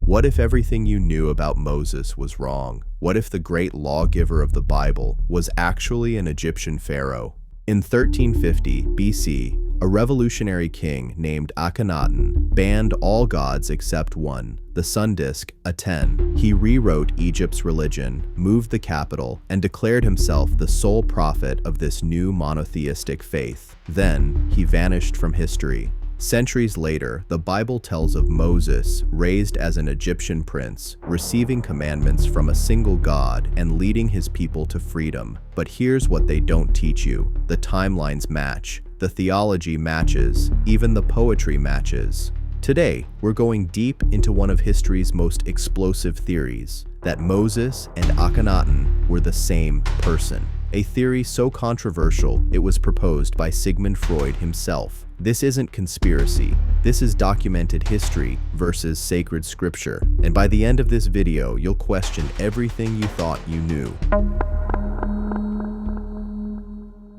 What if everything you knew about Moses was wrong? What if the great lawgiver of the Bible was actually an Egyptian pharaoh? In 1350 BC, a revolutionary king named Akhenaten banned all gods except one, the sun disk, Aten. He rewrote Egypt's religion, moved the capital, and declared himself the sole prophet of this new monotheistic faith. Then, he vanished from history. Centuries later, the Bible tells of Moses, raised as an Egyptian prince, receiving commandments from a single God and leading his people to freedom. But here's what they don't teach you. The timelines match, the theology matches, even the poetry matches. Today, we're going deep into one of history's most explosive theories, that Moses and Akhenaten were the same person. A theory so controversial, it was proposed by Sigmund Freud himself. This isn't conspiracy. This is documented history versus sacred scripture. And by the end of this video, you'll question everything you thought you knew.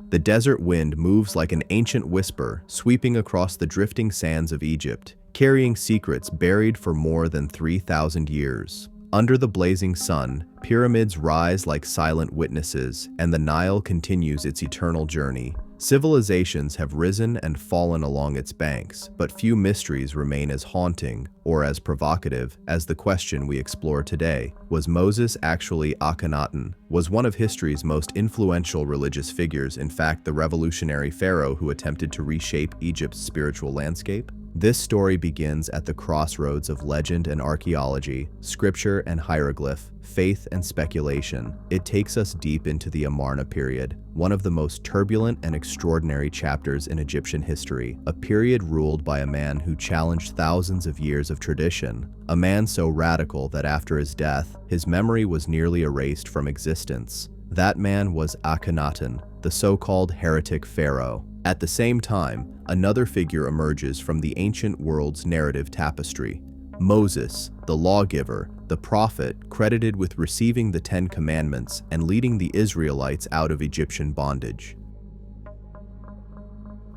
The desert wind moves like an ancient whisper, sweeping across the drifting sands of Egypt, carrying secrets buried for more than 3,000 years. Under the blazing sun, pyramids rise like silent witnesses, and the Nile continues its eternal journey. Civilizations have risen and fallen along its banks, but few mysteries remain as haunting or as provocative as the question we explore today. Was Moses actually Akhenaten? Was one of history's most influential religious figures, in fact, the revolutionary pharaoh who attempted to reshape Egypt's spiritual landscape? This story begins at the crossroads of legend and archaeology, scripture and hieroglyph, faith and speculation. It takes us deep into the Amarna period, one of the most turbulent and extraordinary chapters in Egyptian history, a period ruled by a man who challenged thousands of years of tradition, a man so radical that after his death, his memory was nearly erased from existence. That man was Akhenaten, the so-called heretic pharaoh. At the same time, another figure emerges from the ancient world's narrative tapestry. Moses, the lawgiver, the prophet credited with receiving the Ten Commandments and leading the Israelites out of Egyptian bondage.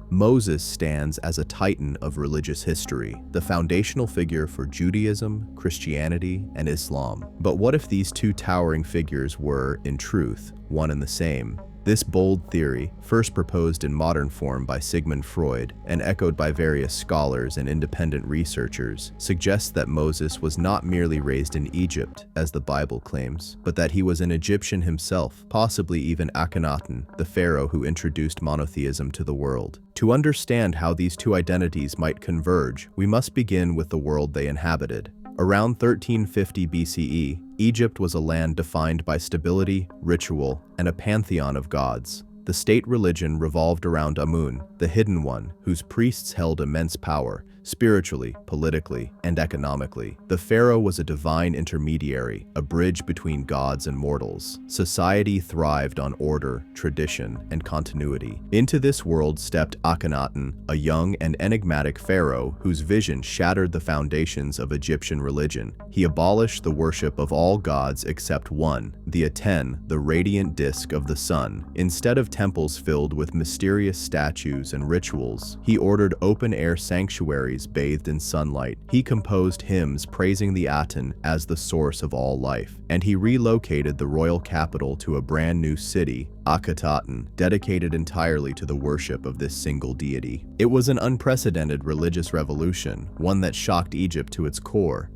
Moses stands as a titan of religious history, the foundational figure for Judaism, Christianity, and Islam. But what if these two towering figures were, in truth, one and the same? This bold theory, first proposed in modern form by Sigmund Freud and echoed by various scholars and independent researchers, suggests that Moses was not merely raised in Egypt, as the Bible claims, but that he was an Egyptian himself, possibly even Akhenaten, the pharaoh who introduced monotheism to the world. To understand how these two identities might converge, we must begin with the world they inhabited. Around 1350 BCE, Egypt was a land defined by stability, ritual, and a pantheon of gods. The state religion revolved around Amun, the Hidden One, whose priests held immense power, spiritually, politically, and economically. The pharaoh was a divine intermediary, a bridge between gods and mortals. Society thrived on order, tradition, and continuity. Into this world stepped Akhenaten, a young and enigmatic pharaoh whose vision shattered the foundations of Egyptian religion. He abolished the worship of all gods except one, the Aten, the radiant disk of the sun. Instead of temples filled with mysterious statues and rituals, he ordered open-air sanctuaries bathed in sunlight. He composed hymns praising the Aten as the source of all life, and he relocated the royal capital to a brand new city, Akhetaten, dedicated entirely to the worship of this single deity. It was an unprecedented religious revolution, one that shocked Egypt to its core.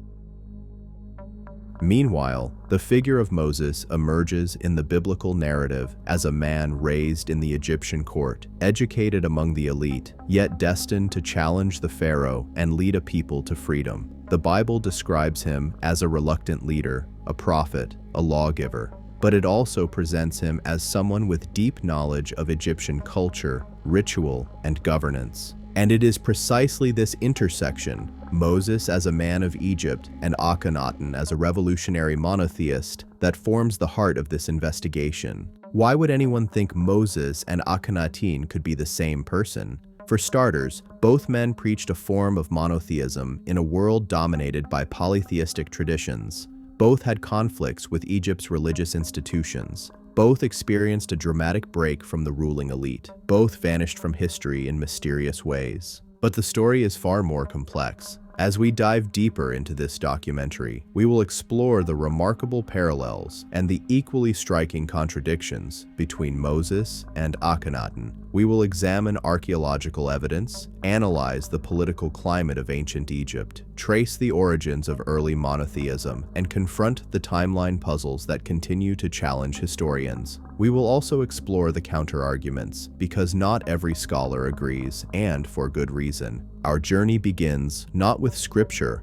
Meanwhile, the figure of Moses emerges in the biblical narrative as a man raised in the Egyptian court, educated among the elite, yet destined to challenge the pharaoh and lead a people to freedom. The Bible describes him as a reluctant leader, a prophet, a lawgiver, but it also presents him as someone with deep knowledge of Egyptian culture, ritual, and governance. And it is precisely this intersection, Moses as a man of Egypt and Akhenaten as a revolutionary monotheist, that forms the heart of this investigation. Why would anyone think Moses and Akhenaten could be the same person? For starters, both men preached a form of monotheism in a world dominated by polytheistic traditions. Both had conflicts with Egypt's religious institutions. Both experienced a dramatic break from the ruling elite. Both vanished from history in mysterious ways. But the story is far more complex. As we dive deeper into this documentary, we will explore the remarkable parallels and the equally striking contradictions between Moses and Akhenaten. We will examine archaeological evidence, analyze the political climate of ancient Egypt, trace the origins of early monotheism, and confront the timeline puzzles that continue to challenge historians. We will also explore the counter-arguments, because not every scholar agrees, and for good reason. Our journey begins not with scripture,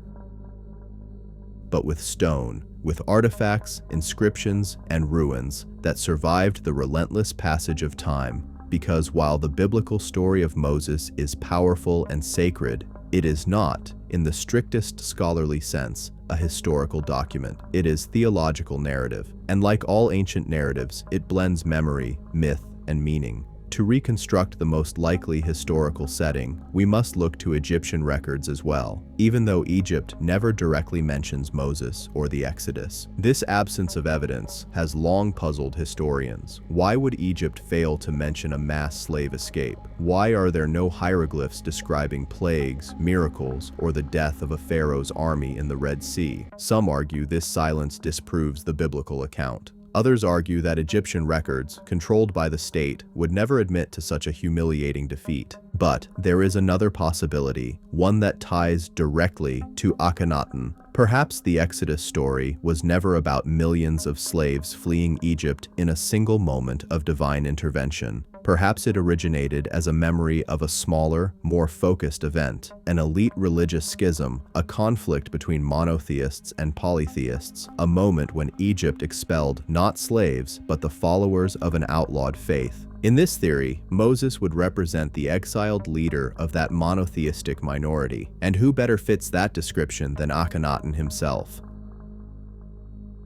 but with stone, with artifacts, inscriptions, and ruins that survived the relentless passage of time. Because while the biblical story of Moses is powerful and sacred, it is not, in the strictest scholarly sense, a historical document. It is theological narrative, and like all ancient narratives, it blends memory, myth, and meaning. To reconstruct the most likely historical setting, we must look to Egyptian records as well, even though Egypt never directly mentions Moses or the Exodus. This absence of evidence has long puzzled historians. Why would Egypt fail to mention a mass slave escape? Why are there no hieroglyphs describing plagues, miracles, or the death of a pharaoh's army in the Red Sea? Some argue this silence disproves the biblical account. Others argue that Egyptian records, controlled by the state, would never admit to such a humiliating defeat. But there is another possibility, one that ties directly to Akhenaten. Perhaps the Exodus story was never about millions of slaves fleeing Egypt in a single moment of divine intervention. Perhaps it originated as a memory of a smaller, more focused event, an elite religious schism, a conflict between monotheists and polytheists, a moment when Egypt expelled not slaves, but the followers of an outlawed faith. In this theory, Moses would represent the exiled leader of that monotheistic minority, and who better fits that description than Akhenaten himself?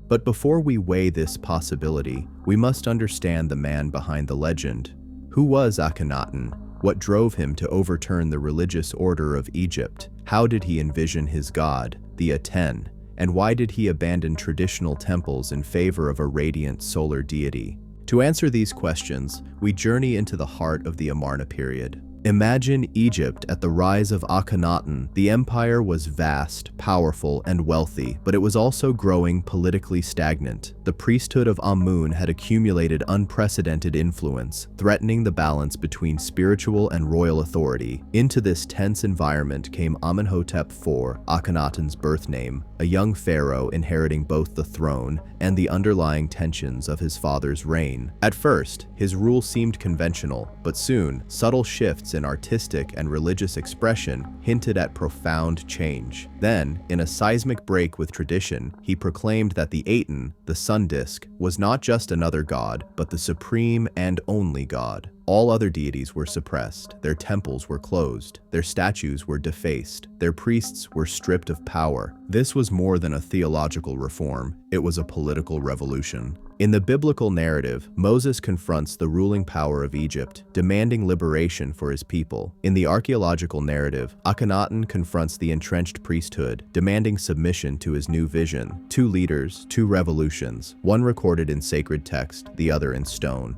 But before we weigh this possibility, we must understand the man behind the legend. Who was Akhenaten? What drove him to overturn the religious order of Egypt? How did he envision his god, the Aten? And why did he abandon traditional temples in favor of a radiant solar deity? To answer these questions, we journey into the heart of the Amarna period. Imagine Egypt at the rise of Akhenaten. The empire was vast, powerful, and wealthy, but it was also growing politically stagnant. The priesthood of Amun had accumulated unprecedented influence, threatening the balance between spiritual and royal authority. Into this tense environment came Amenhotep IV, Akhenaten's birth name, a young pharaoh inheriting both the throne and the underlying tensions of his father's reign. At first, his rule seemed conventional, but soon, subtle shifts in artistic and religious expression hinted at profound change. Then, in a seismic break with tradition, he proclaimed that the Aten, the sun disk, was not just another god, but the supreme and only god. All other deities were suppressed, their temples were closed, their statues were defaced, their priests were stripped of power. This was more than a theological reform, it was a political revolution. In the biblical narrative, Moses confronts the ruling power of Egypt, demanding liberation for his people. In the archaeological narrative, Akhenaten confronts the entrenched priesthood, demanding submission to his new vision. Two leaders, two revolutions, one recorded in sacred text, the other in stone.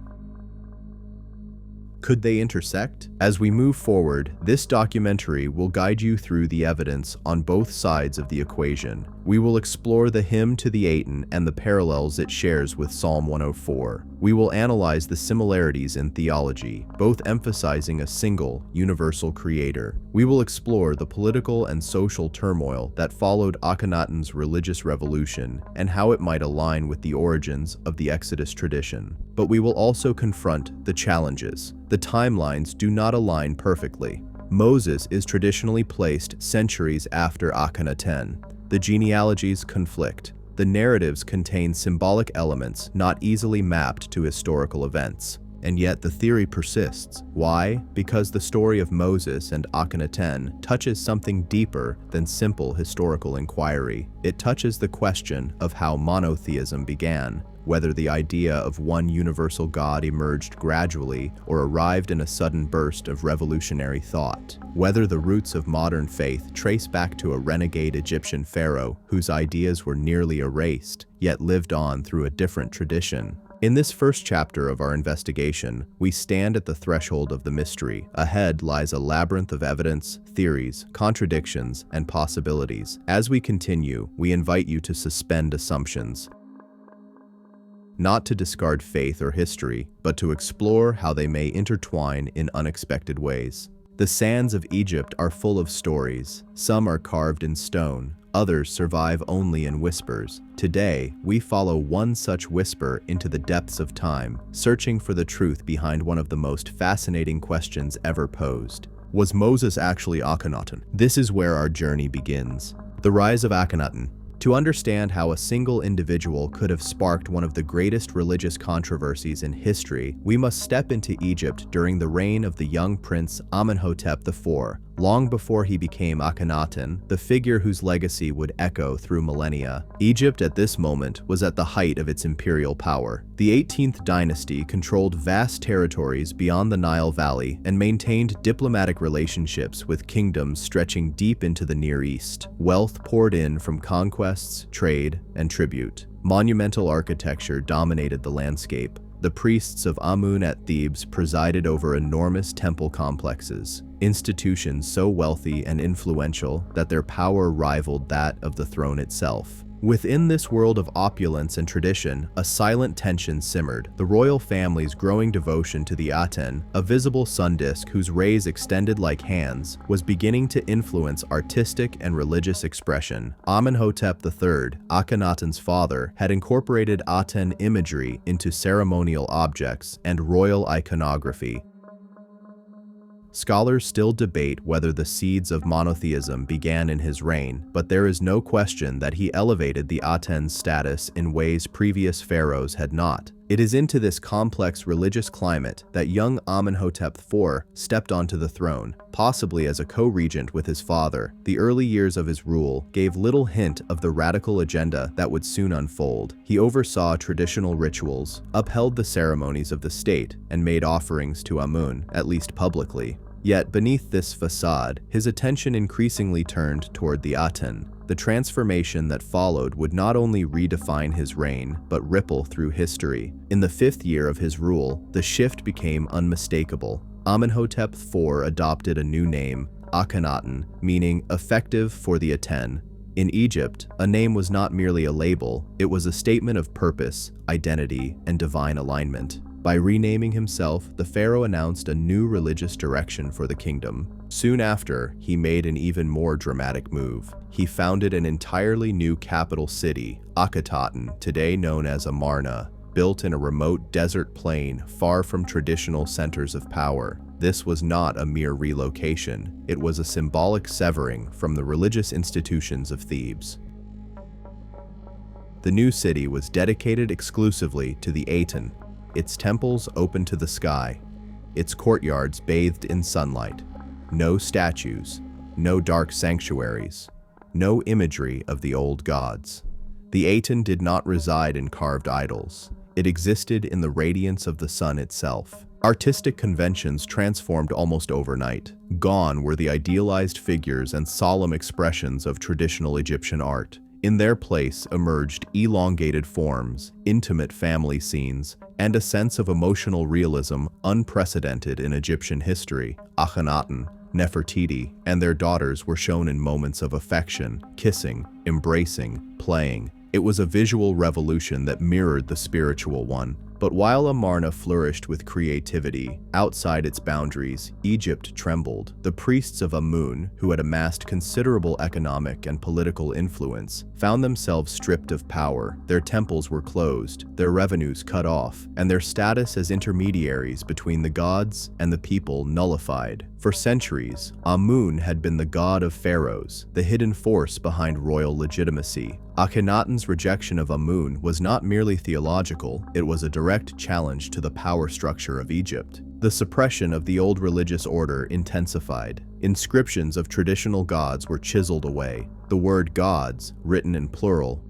Could they intersect? As we move forward, this documentary will guide you through the evidence on both sides of the equation. We will explore the hymn to the Aten and the parallels it shares with Psalm 104. We will analyze the similarities in theology, both emphasizing a single, universal creator. We will explore the political and social turmoil that followed Akhenaten's religious revolution and how it might align with the origins of the Exodus tradition. But we will also confront the challenges. The timelines do not align perfectly. Moses is traditionally placed centuries after Akhenaten. The genealogies conflict. The narratives contain symbolic elements not easily mapped to historical events. And yet the theory persists. Why? Because the story of Moses and Akhenaten touches something deeper than simple historical inquiry. It touches the question of how monotheism began, whether the idea of one universal God emerged gradually or arrived in a sudden burst of revolutionary thought, whether the roots of modern faith trace back to a renegade Egyptian pharaoh whose ideas were nearly erased, yet lived on through a different tradition. In this first chapter of our investigation, we stand at the threshold of the mystery. Ahead lies a labyrinth of evidence, theories, contradictions, and possibilities. As we continue, we invite you to suspend assumptions, not to discard faith or history, but to explore how they may intertwine in unexpected ways. The sands of Egypt are full of stories. Some are carved in stone, others survive only in whispers. Today, we follow one such whisper into the depths of time, searching for the truth behind one of the most fascinating questions ever posed. Was Moses actually Akhenaten? This is where our journey begins. The rise of Akhenaten. To understand how a single individual could have sparked one of the greatest religious controversies in history, we must step into Egypt during the reign of the young prince Amenhotep IV. Long before he became Akhenaten, the figure whose legacy would echo through millennia, Egypt at this moment was at the height of its imperial power. The 18th dynasty controlled vast territories beyond the Nile Valley and maintained diplomatic relationships with kingdoms stretching deep into the Near East. Wealth poured in from conquests, trade, and tribute. Monumental architecture dominated the landscape. The priests of Amun at Thebes presided over enormous temple complexes, institutions so wealthy and influential that their power rivaled that of the throne itself. Within this world of opulence and tradition, a silent tension simmered. The royal family's growing devotion to the Aten, a visible sun disk whose rays extended like hands, was beginning to influence artistic and religious expression. Amenhotep III, Akhenaten's father, had incorporated Aten imagery into ceremonial objects and royal iconography. Scholars still debate whether the seeds of monotheism began in his reign, but there is no question that he elevated the Aten's status in ways previous pharaohs had not. It is into this complex religious climate that young Amenhotep IV stepped onto the throne, possibly as a co-regent with his father. The early years of his rule gave little hint of the radical agenda that would soon unfold. He oversaw traditional rituals, upheld the ceremonies of the state, and made offerings to Amun, at least publicly. Yet beneath this facade, his attention increasingly turned toward the Aten. The transformation that followed would not only redefine his reign, but ripple through history. In the 5th year of his rule, the shift became unmistakable. Amenhotep IV adopted a new name, Akhenaten, meaning effective for the Aten. In Egypt, a name was not merely a label, it was a statement of purpose, identity, and divine alignment. By renaming himself, the pharaoh announced a new religious direction for the kingdom. Soon after, he made an even more dramatic move. He founded an entirely new capital city, Akhetaten, today known as Amarna, built in a remote desert plain far from traditional centers of power. This was not a mere relocation, it was a symbolic severing from the religious institutions of Thebes. The new city was dedicated exclusively to the Aten, its temples open to the sky, its courtyards bathed in sunlight. No statues, no dark sanctuaries, no imagery of the old gods. The Aten did not reside in carved idols. It existed in the radiance of the sun itself. Artistic conventions transformed almost overnight. Gone were the idealized figures and solemn expressions of traditional Egyptian art. In their place emerged elongated forms, intimate family scenes, and a sense of emotional realism unprecedented in Egyptian history. Akhenaten, Nefertiti, and their daughters were shown in moments of affection, kissing, embracing, playing. It was a visual revolution that mirrored the spiritual one. But while Amarna flourished with creativity, outside its boundaries, Egypt trembled. The priests of Amun, who had amassed considerable economic and political influence, found themselves stripped of power. Their temples were closed, their revenues cut off, and their status as intermediaries between the gods and the people nullified. For centuries, Amun had been the god of pharaohs, the hidden force behind royal legitimacy. Akhenaten's rejection of Amun was not merely theological, it was a direct challenge to the power structure of Egypt. The suppression of the old religious order intensified. Inscriptions of traditional gods were chiseled away. The word gods, written in plural,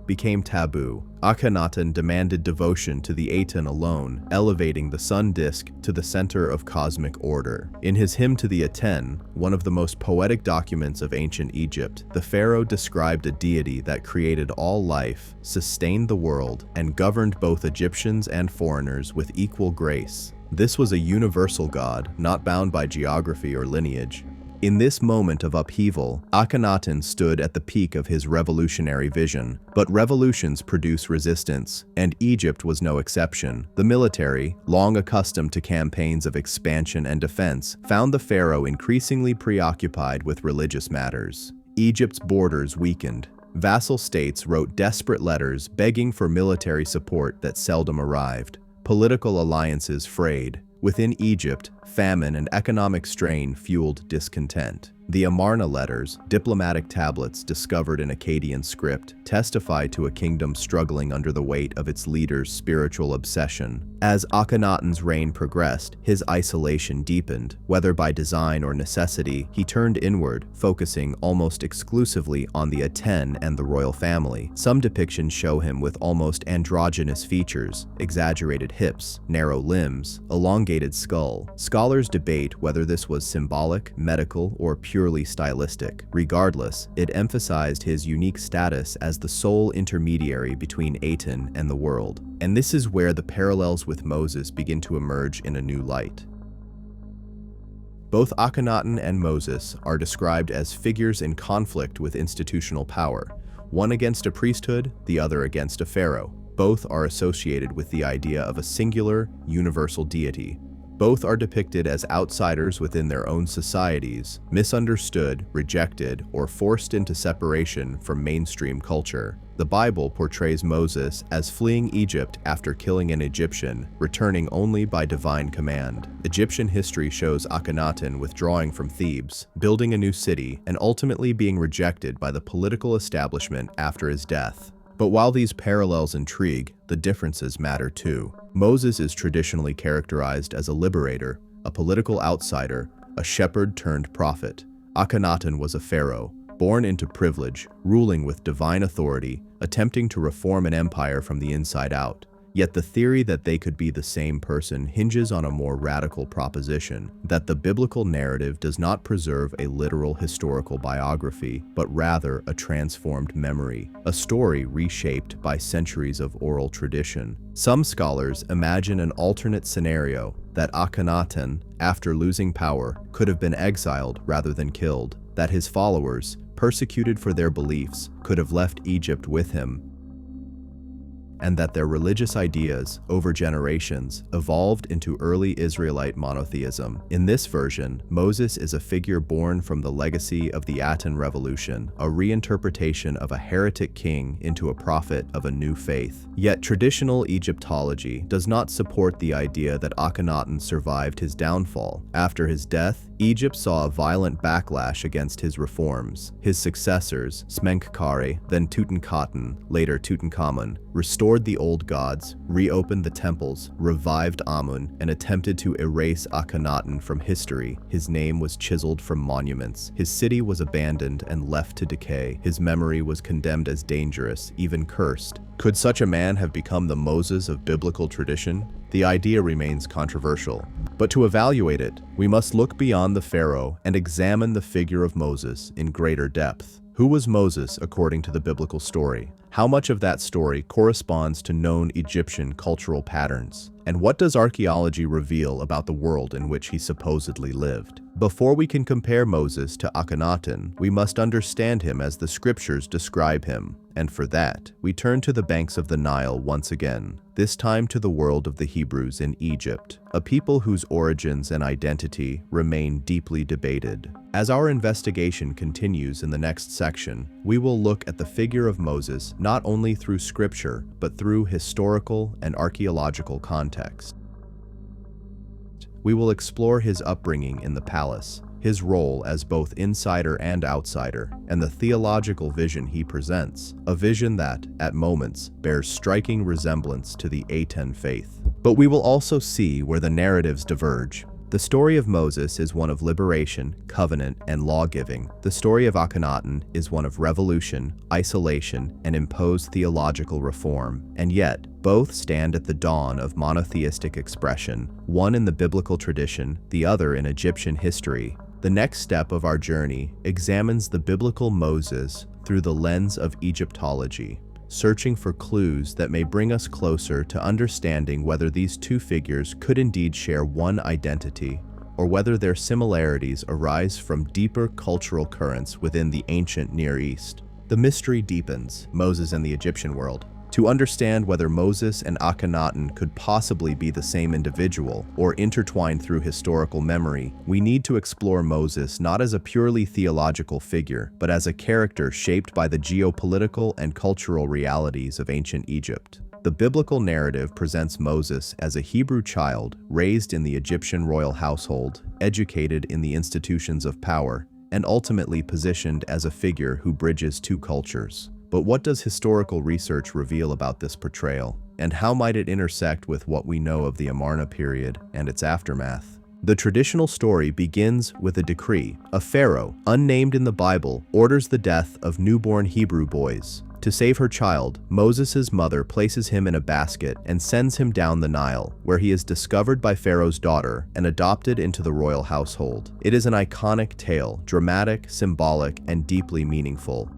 became taboo. Akhenaten demanded devotion to the Aten alone, elevating the sun disk to the center of cosmic order. In his hymn to the Aten, one of the most poetic documents of ancient Egypt, the pharaoh described a deity that created all life, sustained the world, and governed both Egyptians and foreigners with equal grace. This was a universal god, not bound by geography or lineage. In this moment of upheaval, Akhenaten stood at the peak of his revolutionary vision. But revolutions produce resistance, and Egypt was no exception. The military, long accustomed to campaigns of expansion and defense, found the pharaoh increasingly preoccupied with religious matters. Egypt's borders weakened. Vassal states wrote desperate letters begging for military support that seldom arrived. Political alliances frayed. Within Egypt, famine and economic strain fueled discontent. The Amarna Letters, diplomatic tablets discovered in Akkadian script, testify to a kingdom struggling under the weight of its leader's spiritual obsession. As Akhenaten's reign progressed, his isolation deepened. Whether by design or necessity, he turned inward, focusing almost exclusively on the Aten and the royal family. Some depictions show him with almost androgynous features, exaggerated hips, narrow limbs, elongated skull. Scholars debate whether this was symbolic, medical, or purely stylistic. Regardless, it emphasized his unique status as the sole intermediary between Aten and the world. And this is where the parallels with Moses begin to emerge in a new light. Both Akhenaten and Moses are described as figures in conflict with institutional power, one against a priesthood, the other against a pharaoh. Both are associated with the idea of a singular, universal deity. Both are depicted as outsiders within their own societies, misunderstood, rejected, or forced into separation from mainstream culture. The Bible portrays Moses as fleeing Egypt after killing an Egyptian, returning only by divine command. Egyptian history shows Akhenaten withdrawing from Thebes, building a new city, and ultimately being rejected by the political establishment after his death. But while these parallels intrigue, the differences matter too. Moses is traditionally characterized as a liberator, a political outsider, a shepherd turned prophet. Akhenaten was a pharaoh, born into privilege, ruling with divine authority, attempting to reform an empire from the inside out. Yet the theory that they could be the same person hinges on a more radical proposition, that the biblical narrative does not preserve a literal historical biography, but rather a transformed memory, a story reshaped by centuries of oral tradition. Some scholars imagine an alternate scenario, that Akhenaten, after losing power, could have been exiled rather than killed, that his followers, persecuted for their beliefs, could have left Egypt with him, and that their religious ideas, over generations, evolved into early Israelite monotheism. In this version, Moses is a figure born from the legacy of the Aten revolution, a reinterpretation of a heretic king into a prophet of a new faith. Yet traditional Egyptology does not support the idea that Akhenaten survived his downfall. After his death, Egypt saw a violent backlash against his reforms. His successors, Smenkhkare, then Tutankhamun, later Tutankhamun, restored the old gods, reopened the temples, revived Amun, and attempted to erase Akhenaten from history. His name was chiseled from monuments. His city was abandoned and left to decay. His memory was condemned as dangerous, even cursed. Could such a man have become the Moses of biblical tradition? The idea remains controversial. But to evaluate it, we must look beyond the pharaoh and examine the figure of Moses in greater depth. Who was Moses according to the biblical story? How much of that story corresponds to known Egyptian cultural patterns? And what does archaeology reveal about the world in which he supposedly lived? Before we can compare Moses to Akhenaten, we must understand him as the scriptures describe him. And for that, we turn to the banks of the Nile once again, this time to the world of the Hebrews in Egypt, a people whose origins and identity remain deeply debated. As our investigation continues in the next section, we will look at the figure of Moses not only through scripture, but through historical and archaeological context. We will explore his upbringing in the palace, his role as both insider and outsider, and the theological vision he presents, a vision that, at moments, bears striking resemblance to the Aten faith. But we will also see where the narratives diverge, The story of Moses is one of liberation, covenant, and law-giving. The story of Akhenaten is one of revolution, isolation, and imposed theological reform. And yet, both stand at the dawn of monotheistic expression, one in the biblical tradition, the other in Egyptian history. The next step of our journey examines the biblical Moses through the lens of Egyptology, searching for clues that may bring us closer to understanding whether these two figures could indeed share one identity, or whether their similarities arise from deeper cultural currents within the ancient Near East. The mystery deepens, Moses and the Egyptian world. To understand whether Moses and Akhenaten could possibly be the same individual or intertwined through historical memory, we need to explore Moses not as a purely theological figure, but as a character shaped by the geopolitical and cultural realities of ancient Egypt. The biblical narrative presents Moses as a Hebrew child raised in the Egyptian royal household, educated in the institutions of power, and ultimately positioned as a figure who bridges two cultures. But what does historical research reveal about this portrayal, and how might it intersect with what we know of the Amarna period and its aftermath? The traditional story begins with a decree. A pharaoh, unnamed in the Bible, orders the death of newborn Hebrew boys. To save her child, Moses' mother places him in a basket and sends him down the Nile, where he is discovered by Pharaoh's daughter and adopted into the royal household. It is an iconic tale, dramatic, symbolic, and deeply meaningful.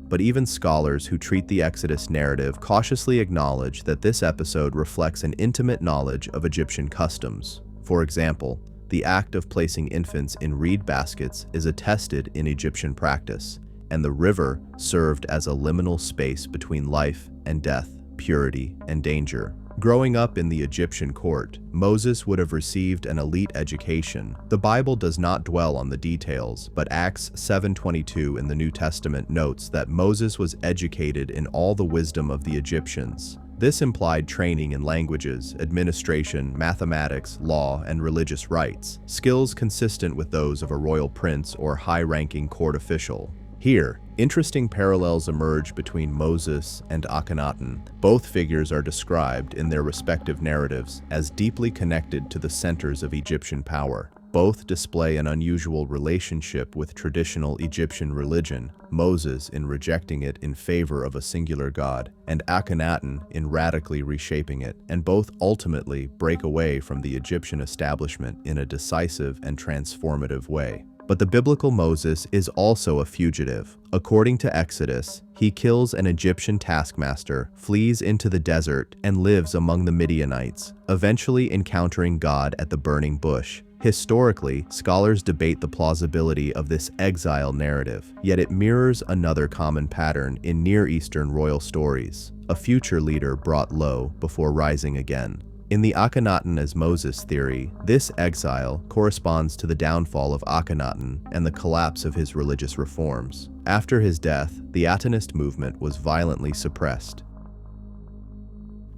But even scholars who treat the Exodus narrative cautiously acknowledge that this episode reflects an intimate knowledge of Egyptian customs. For example, the act of placing infants in reed baskets is attested in Egyptian practice, and the river served as a liminal space between life and death, purity and danger. Growing up in the Egyptian court, Moses would have received an elite education. The Bible does not dwell on the details, but Acts 7:22 in the New Testament notes that Moses was educated in all the wisdom of the Egyptians. This implied training in languages, administration, mathematics, law, and religious rites, skills consistent with those of a royal prince or high-ranking court official. Here, interesting parallels emerge between Moses and Akhenaten. Both figures are described in their respective narratives as deeply connected to the centers of Egyptian power. Both display an unusual relationship with traditional Egyptian religion, Moses in rejecting it in favor of a singular god, and Akhenaten in radically reshaping it, and both ultimately break away from the Egyptian establishment in a decisive and transformative way. But the biblical Moses is also a fugitive. According to Exodus, he kills an Egyptian taskmaster, flees into the desert, and lives among the Midianites, eventually encountering God at the burning bush. Historically, scholars debate the plausibility of this exile narrative, yet it mirrors another common pattern in Near Eastern royal stories: a future leader brought low before rising again. In the Akhenaten as Moses theory, this exile corresponds to the downfall of Akhenaten and the collapse of his religious reforms. After his death, the Atenist movement was violently suppressed.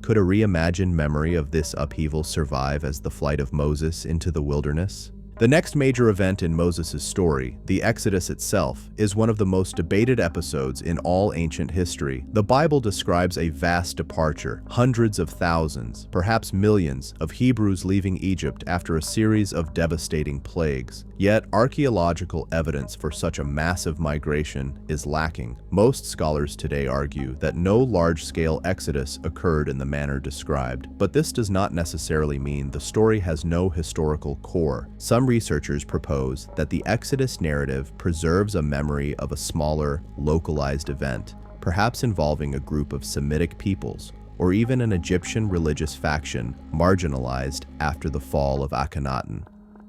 Could a reimagined memory of this upheaval survive as the flight of Moses into the wilderness? The next major event in Moses' story, the Exodus itself, is one of the most debated episodes in all ancient history. The Bible describes a vast departure, hundreds of thousands, perhaps millions, of Hebrews leaving Egypt after a series of devastating plagues. Yet, archaeological evidence for such a massive migration is lacking. Most scholars today argue that no large-scale exodus occurred in the manner described, but this does not necessarily mean the story has no historical core. Some researchers propose that the Exodus narrative preserves a memory of a smaller, localized event, perhaps involving a group of Semitic peoples, or even an Egyptian religious faction marginalized after the fall of Akhenaten.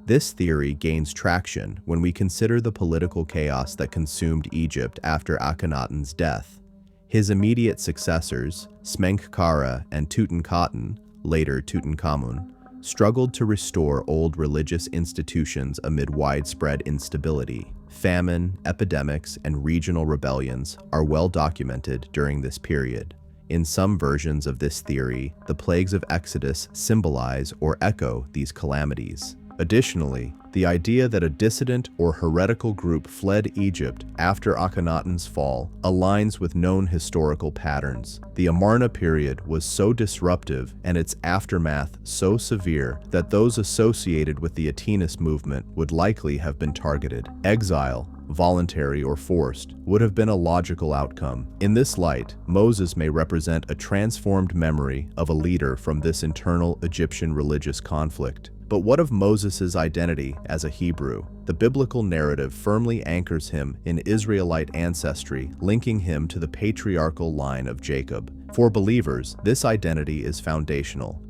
This theory gains traction when we consider the political chaos that consumed Egypt after Akhenaten's death. His immediate successors, Smenkhkare and Tutankhamun, later Tutankhamun, struggled to restore old religious institutions amid widespread instability. Famine, epidemics, and regional rebellions are well documented during this period. In some versions of this theory, the plagues of Exodus symbolize or echo these calamities. Additionally, the idea that a dissident or heretical group fled Egypt after Akhenaten's fall aligns with known historical patterns. The Amarna period was so disruptive and its aftermath so severe that those associated with the Atenist movement would likely have been targeted. Exile, voluntary or forced, would have been a logical outcome. In this light, Moses may represent a transformed memory of a leader from this internal Egyptian religious conflict. But what of Moses' identity as a Hebrew? The biblical narrative firmly anchors him in Israelite ancestry, linking him to the patriarchal line of Jacob. For believers, this identity is foundational.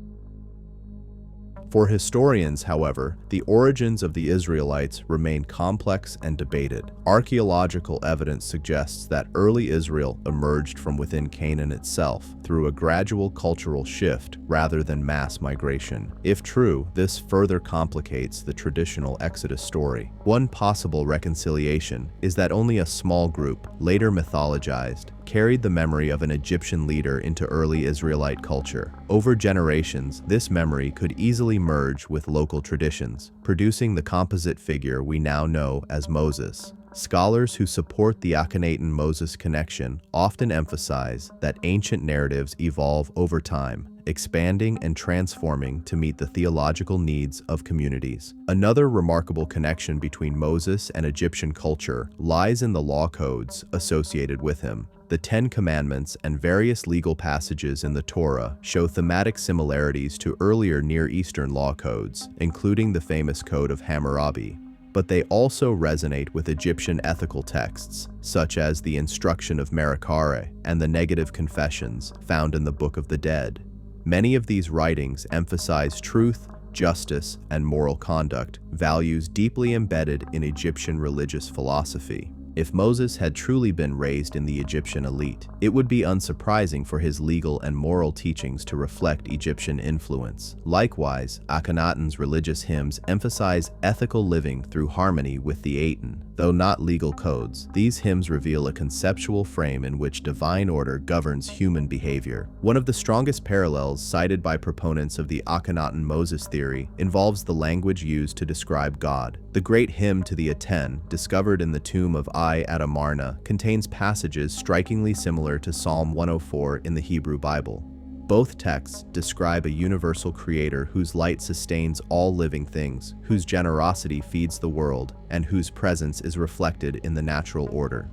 For historians, however, the origins of the Israelites remain complex and debated. Archaeological evidence suggests that early Israel emerged from within Canaan itself through a gradual cultural shift rather than mass migration. If true, this further complicates the traditional Exodus story. One possible reconciliation is that only a small group, later mythologized, carried the memory of an Egyptian leader into early Israelite culture. Over generations, this memory could easily merge with local traditions, producing the composite figure we now know as Moses. Scholars who support the Akhenaten-Moses connection often emphasize that ancient narratives evolve over time, expanding and transforming to meet the theological needs of communities. Another remarkable connection between Moses and Egyptian culture lies in the law codes associated with him. The Ten Commandments and various legal passages in the Torah show thematic similarities to earlier Near Eastern law codes, including the famous Code of Hammurabi. But they also resonate with Egyptian ethical texts, such as the Instruction of Merakare and the Negative Confessions found in the Book of the Dead. Many of these writings emphasize truth, justice, and moral conduct, values deeply embedded in Egyptian religious philosophy. If Moses had truly been raised in the Egyptian elite, it would be unsurprising for his legal and moral teachings to reflect Egyptian influence. Likewise, Akhenaten's religious hymns emphasize ethical living through harmony with the Aten. Though not legal codes, these hymns reveal a conceptual frame in which divine order governs human behavior. One of the strongest parallels cited by proponents of the Akhenaten-Moses theory involves the language used to describe God. The great hymn to the Aten, discovered in the tomb of at Amarna, contains passages strikingly similar to Psalm 104 in the Hebrew Bible. Both texts describe a universal creator whose light sustains all living things, whose generosity feeds the world, and whose presence is reflected in the natural order.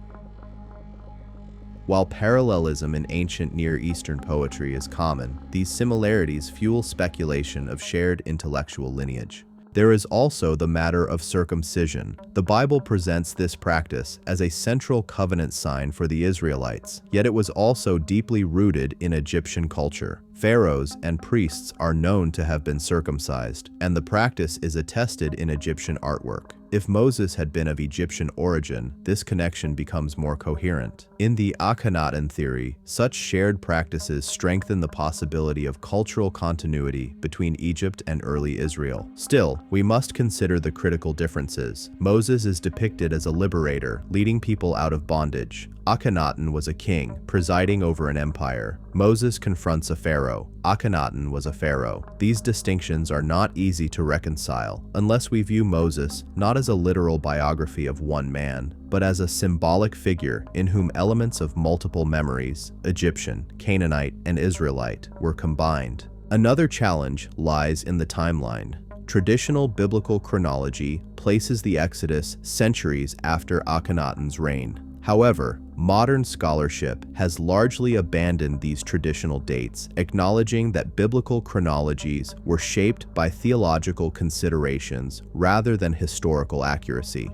While parallelism in ancient Near Eastern poetry is common, these similarities fuel speculation of shared intellectual lineage. There is also the matter of circumcision. The Bible presents this practice as a central covenant sign for the Israelites, yet it was also deeply rooted in Egyptian culture. Pharaohs and priests are known to have been circumcised, and the practice is attested in Egyptian artwork. If Moses had been of Egyptian origin, this connection becomes more coherent. In the Akhenaten theory, such shared practices strengthen the possibility of cultural continuity between Egypt and early Israel. Still, we must consider the critical differences. Moses is depicted as a liberator, leading people out of bondage. Akhenaten was a king, presiding over an empire. Moses confronts a pharaoh. Akhenaten was a pharaoh. These distinctions are not easy to reconcile, unless we view Moses not as a literal biography of one man, but as a symbolic figure in whom elements of multiple memories, Egyptian, Canaanite, and Israelite, were combined. Another challenge lies in the timeline. Traditional biblical chronology places the Exodus centuries after Akhenaten's reign. However, modern scholarship has largely abandoned these traditional dates, acknowledging that biblical chronologies were shaped by theological considerations rather than historical accuracy.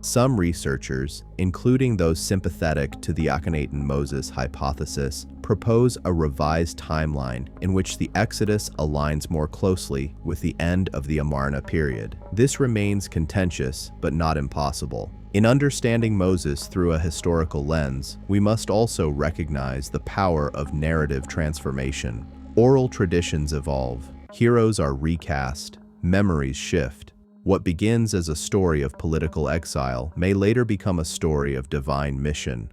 Some researchers, including those sympathetic to the Akhenaten-Moses hypothesis, propose a revised timeline in which the Exodus aligns more closely with the end of the Amarna period. This remains contentious, but not impossible. In understanding Moses through a historical lens, we must also recognize the power of narrative transformation. Oral traditions evolve, heroes are recast, memories shift. What begins as a story of political exile may later become a story of divine mission.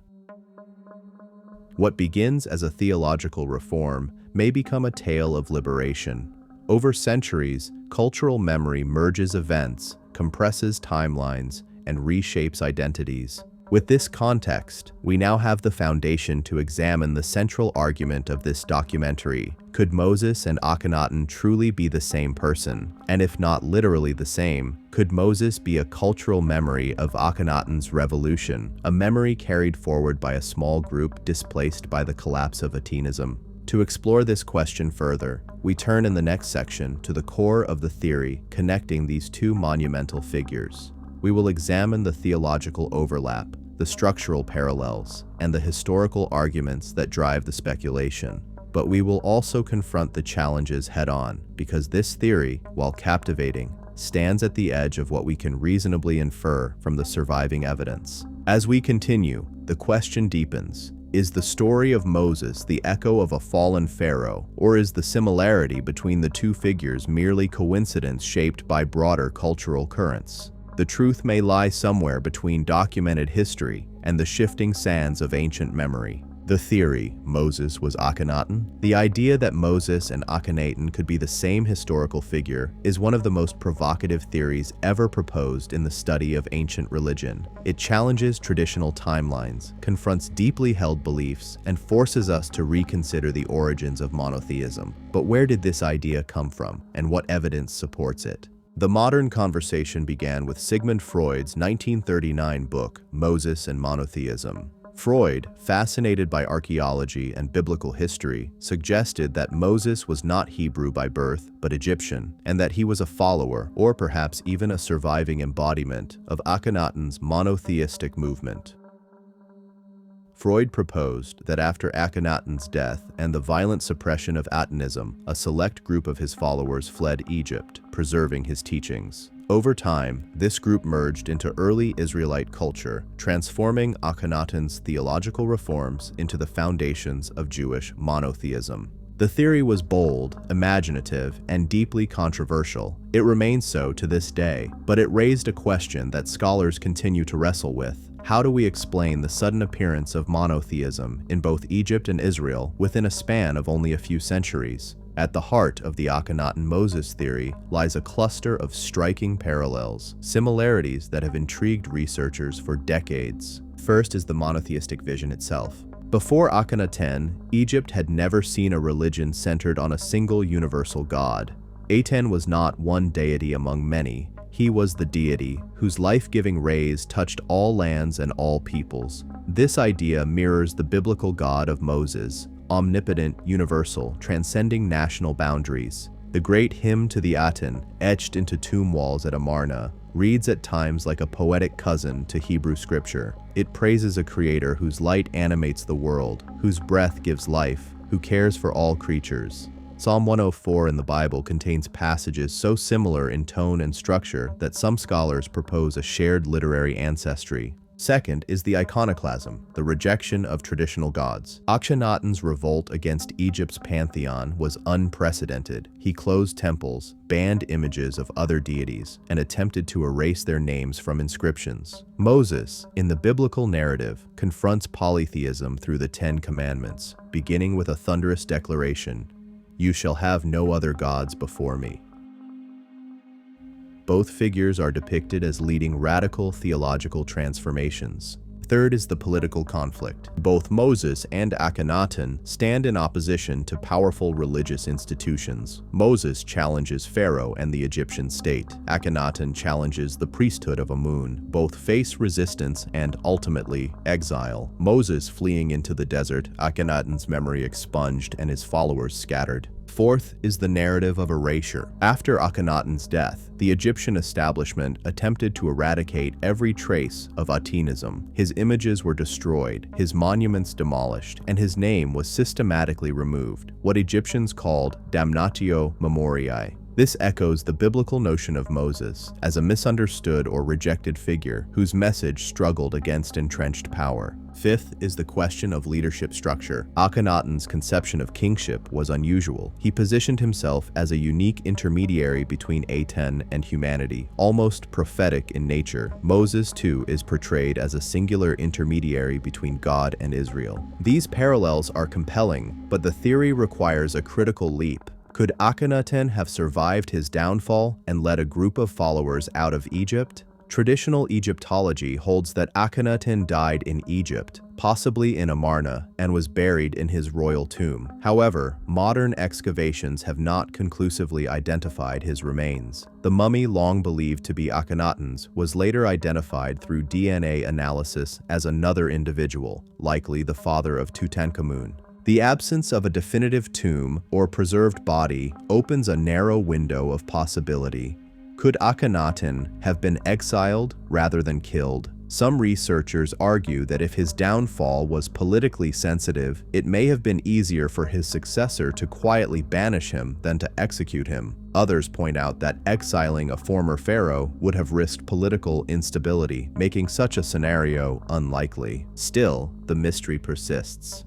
What begins as a theological reform may become a tale of liberation. Over centuries, cultural memory merges events, compresses timelines, and reshapes identities. With this context, we now have the foundation to examine the central argument of this documentary. Could Moses and Akhenaten truly be the same person? And if not literally the same, could Moses be a cultural memory of Akhenaten's revolution, a memory carried forward by a small group displaced by the collapse of Atenism? To explore this question further, we turn in the next section to the core of the theory connecting these two monumental figures. We will examine the theological overlap, the structural parallels, and the historical arguments that drive the speculation. But we will also confront the challenges head-on, because this theory, while captivating, stands at the edge of what we can reasonably infer from the surviving evidence. As we continue, the question deepens. Is the story of Moses the echo of a fallen pharaoh, or is the similarity between the two figures merely coincidence shaped by broader cultural currents? The truth may lie somewhere between documented history and the shifting sands of ancient memory. The theory, Moses was Akhenaten, the idea that Moses and Akhenaten could be the same historical figure, is one of the most provocative theories ever proposed in the study of ancient religion. It challenges traditional timelines, confronts deeply held beliefs, and forces us to reconsider the origins of monotheism. But where did this idea come from, and what evidence supports it? The modern conversation began with Sigmund Freud's 1939 book, Moses and Monotheism. Freud, fascinated by archaeology and biblical history, suggested that Moses was not Hebrew by birth, but Egyptian, and that he was a follower, or perhaps even a surviving embodiment, of Akhenaten's monotheistic movement. Freud proposed that after Akhenaten's death and the violent suppression of Atenism, a select group of his followers fled Egypt, preserving his teachings. Over time, this group merged into early Israelite culture, transforming Akhenaten's theological reforms into the foundations of Jewish monotheism. The theory was bold, imaginative, and deeply controversial. It remains so to this day, but it raised a question that scholars continue to wrestle with. How do we explain the sudden appearance of monotheism in both Egypt and Israel within a span of only a few centuries? At the heart of the Akhenaten-Moses theory lies a cluster of striking parallels, similarities that have intrigued researchers for decades. First is the monotheistic vision itself. Before Akhenaten, Egypt had never seen a religion centered on a single universal god. Aten was not one deity among many. He was the deity whose life-giving rays touched all lands and all peoples. This idea mirrors the biblical God of Moses, omnipotent, universal, transcending national boundaries. The great hymn to the Aten, etched into tomb walls at Amarna, reads at times like a poetic cousin to Hebrew scripture. It praises a creator whose light animates the world, whose breath gives life, who cares for all creatures. Psalm 104 in the Bible contains passages so similar in tone and structure that some scholars propose a shared literary ancestry. Second is the iconoclasm, the rejection of traditional gods. Akhenaten's revolt against Egypt's pantheon was unprecedented. He closed temples, banned images of other deities, and attempted to erase their names from inscriptions. Moses, in the biblical narrative, confronts polytheism through the Ten Commandments, beginning with a thunderous declaration, "You shall have no other gods before me." Both figures are depicted as leading radical theological transformations. Third is the political conflict. Both Moses and Akhenaten stand in opposition to powerful religious institutions. Moses challenges Pharaoh and the Egyptian state. Akhenaten challenges the priesthood of Amun. Both face resistance and, ultimately, exile. Moses fleeing into the desert, Akhenaten's memory expunged and his followers scattered. Fourth is the narrative of erasure. After Akhenaten's death, the Egyptian establishment attempted to eradicate every trace of Atenism. His images were destroyed, his monuments demolished, and his name was systematically removed, what Egyptians called damnatio memoriae. This echoes the biblical notion of Moses as a misunderstood or rejected figure whose message struggled against entrenched power. Fifth is the question of leadership structure. Akhenaten's conception of kingship was unusual. He positioned himself as a unique intermediary between Aten and humanity, almost prophetic in nature. Moses, too, is portrayed as a singular intermediary between God and Israel. These parallels are compelling, but the theory requires a critical leap. Could Akhenaten have survived his downfall and led a group of followers out of Egypt? Traditional Egyptology holds that Akhenaten died in Egypt, possibly in Amarna, and was buried in his royal tomb. However, modern excavations have not conclusively identified his remains. The mummy, long believed to be Akhenaten's, was later identified through DNA analysis as another individual, likely the father of Tutankhamun. The absence of a definitive tomb or preserved body opens a narrow window of possibility. Could Akhenaten have been exiled rather than killed? Some researchers argue that if his downfall was politically sensitive, it may have been easier for his successor to quietly banish him than to execute him. Others point out that exiling a former pharaoh would have risked political instability, making such a scenario unlikely. Still, the mystery persists.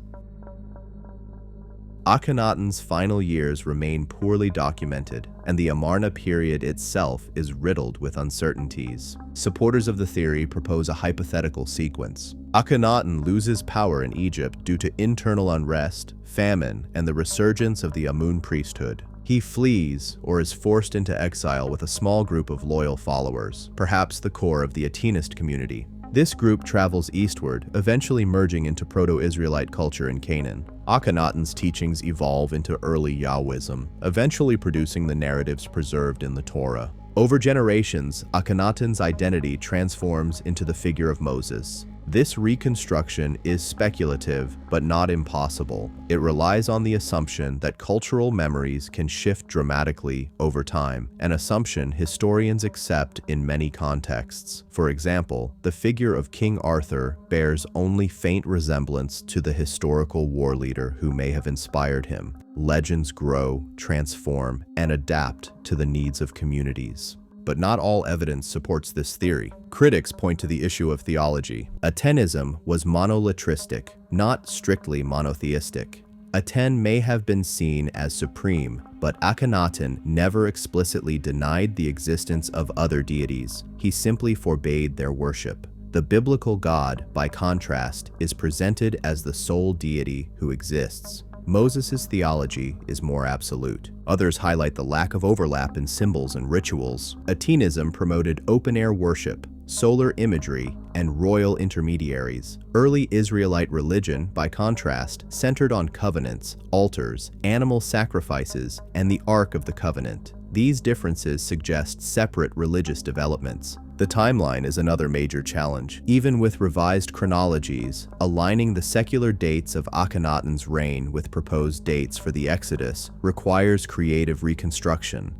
Akhenaten's final years remain poorly documented, and the Amarna period itself is riddled with uncertainties. Supporters of the theory propose a hypothetical sequence. Akhenaten loses power in Egypt due to internal unrest, famine, and the resurgence of the Amun priesthood. He flees or is forced into exile with a small group of loyal followers, perhaps the core of the Atenist community. This group travels eastward, eventually merging into Proto-Israelite culture in Canaan. Akhenaten's teachings evolve into early Yahwism, eventually producing the narratives preserved in the Torah. Over generations, Akhenaten's identity transforms into the figure of Moses. This reconstruction is speculative, but not impossible. It relies on the assumption that cultural memories can shift dramatically over time, an assumption historians accept in many contexts. For example, the figure of King Arthur bears only faint resemblance to the historical war leader who may have inspired him. Legends grow, transform, and adapt to the needs of communities. But not all evidence supports this theory. Critics point to the issue of theology. Atenism was monolatristic, not strictly monotheistic. Aten may have been seen as supreme, but Akhenaten never explicitly denied the existence of other deities. He simply forbade their worship. The biblical God, by contrast, is presented as the sole deity who exists. Moses' theology is more absolute. Others highlight the lack of overlap in symbols and rituals. Atenism promoted open-air worship, solar imagery, and royal intermediaries. Early Israelite religion, by contrast, centered on covenants, altars, animal sacrifices, and the Ark of the Covenant. These differences suggest separate religious developments. The timeline is another major challenge. Even with revised chronologies, aligning the secular dates of Akhenaten's reign with proposed dates for the Exodus requires creative reconstruction.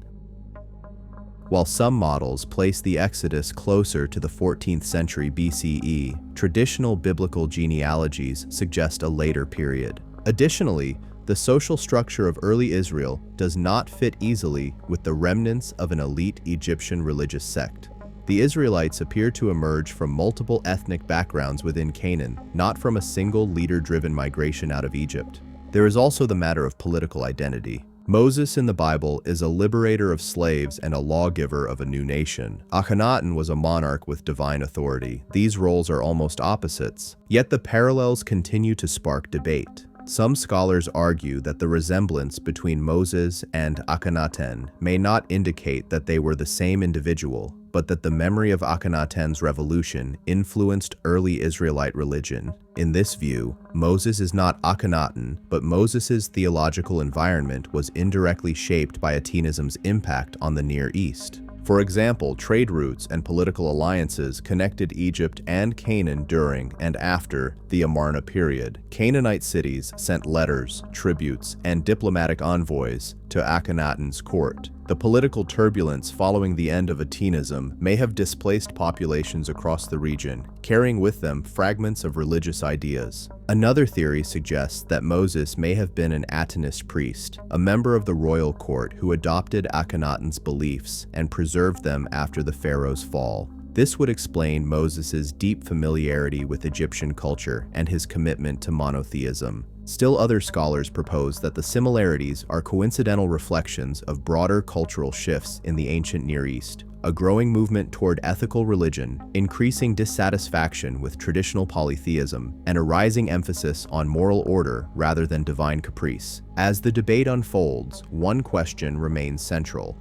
While some models place the Exodus closer to the 14th century BCE, traditional biblical genealogies suggest a later period. Additionally, the social structure of early Israel does not fit easily with the remnants of an elite Egyptian religious sect. The Israelites appear to emerge from multiple ethnic backgrounds within Canaan, not from a single leader-driven migration out of Egypt. There is also the matter of political identity. Moses in the Bible is a liberator of slaves and a lawgiver of a new nation. Akhenaten was a monarch with divine authority. These roles are almost opposites, yet the parallels continue to spark debate. Some scholars argue that the resemblance between Moses and Akhenaten may not indicate that they were the same individual, but that the memory of Akhenaten's revolution influenced early Israelite religion. In this view, Moses is not Akhenaten, but Moses' theological environment was indirectly shaped by Atenism's impact on the Near East. For example, trade routes and political alliances connected Egypt and Canaan during and after the Amarna period. Canaanite cities sent letters, tributes, and diplomatic envoys to Akhenaten's court. The political turbulence following the end of Atenism may have displaced populations across the region, carrying with them fragments of religious ideas. Another theory suggests that Moses may have been an Atenist priest, a member of the royal court who adopted Akhenaten's beliefs and preserved them after the pharaoh's fall. This would explain Moses's deep familiarity with Egyptian culture and his commitment to monotheism. Still, other scholars propose that the similarities are coincidental reflections of broader cultural shifts in the ancient Near East, a growing movement toward ethical religion, increasing dissatisfaction with traditional polytheism, and a rising emphasis on moral order rather than divine caprice. As the debate unfolds, one question remains central.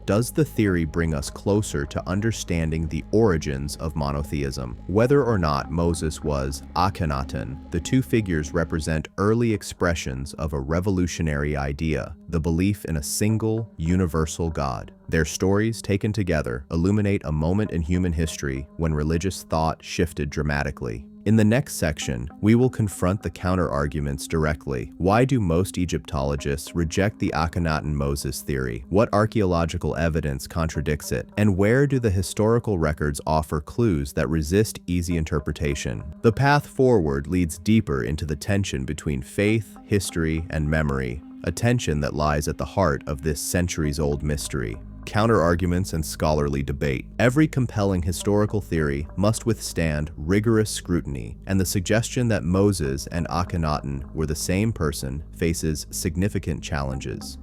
Does the theory bring us closer to understanding the origins of monotheism? Whether or not Moses was Akhenaten, the two figures represent early expressions of a revolutionary idea, the belief in a single, universal God. Their stories, taken together, illuminate a moment in human history when religious thought shifted dramatically. In the next section, we will confront the counter-arguments directly. Why do most Egyptologists reject the Akhenaten-Moses theory? What archaeological evidence contradicts it? And where do the historical records offer clues that resist easy interpretation? The path forward leads deeper into the tension between faith, history, and memory, a tension that lies at the heart of this centuries-old mystery. Counter-arguments and scholarly debate. Every compelling historical theory must withstand rigorous scrutiny, and the suggestion that Moses and Akhenaten were the same person faces significant challenges.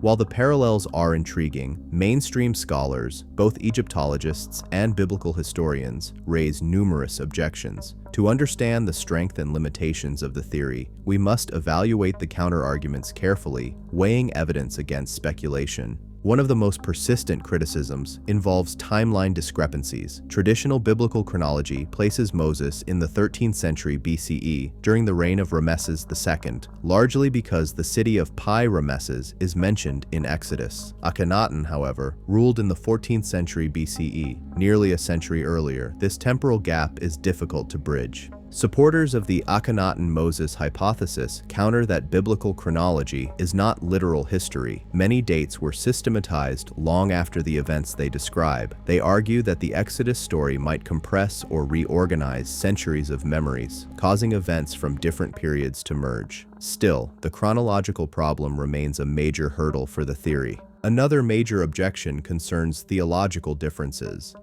While the parallels are intriguing, mainstream scholars, both Egyptologists and biblical historians, raise numerous objections. To understand the strength and limitations of the theory, we must evaluate the counter-arguments carefully, weighing evidence against speculation. One of the most persistent criticisms involves timeline discrepancies. Traditional biblical chronology places Moses in the 13th century BCE during the reign of Ramesses II, largely because the city of Pi-Ramesses is mentioned in Exodus. Akhenaten, however, ruled in the 14th century BCE, nearly a century earlier. This temporal gap is difficult to bridge. Supporters of the Akhenaten-Moses hypothesis counter that biblical chronology is not literal history. Many dates were systematized long after the events they describe. They argue that the Exodus story might compress or reorganize centuries of memories, causing events from different periods to merge. Still, the chronological problem remains a major hurdle for the theory. Another major objection concerns theological differences.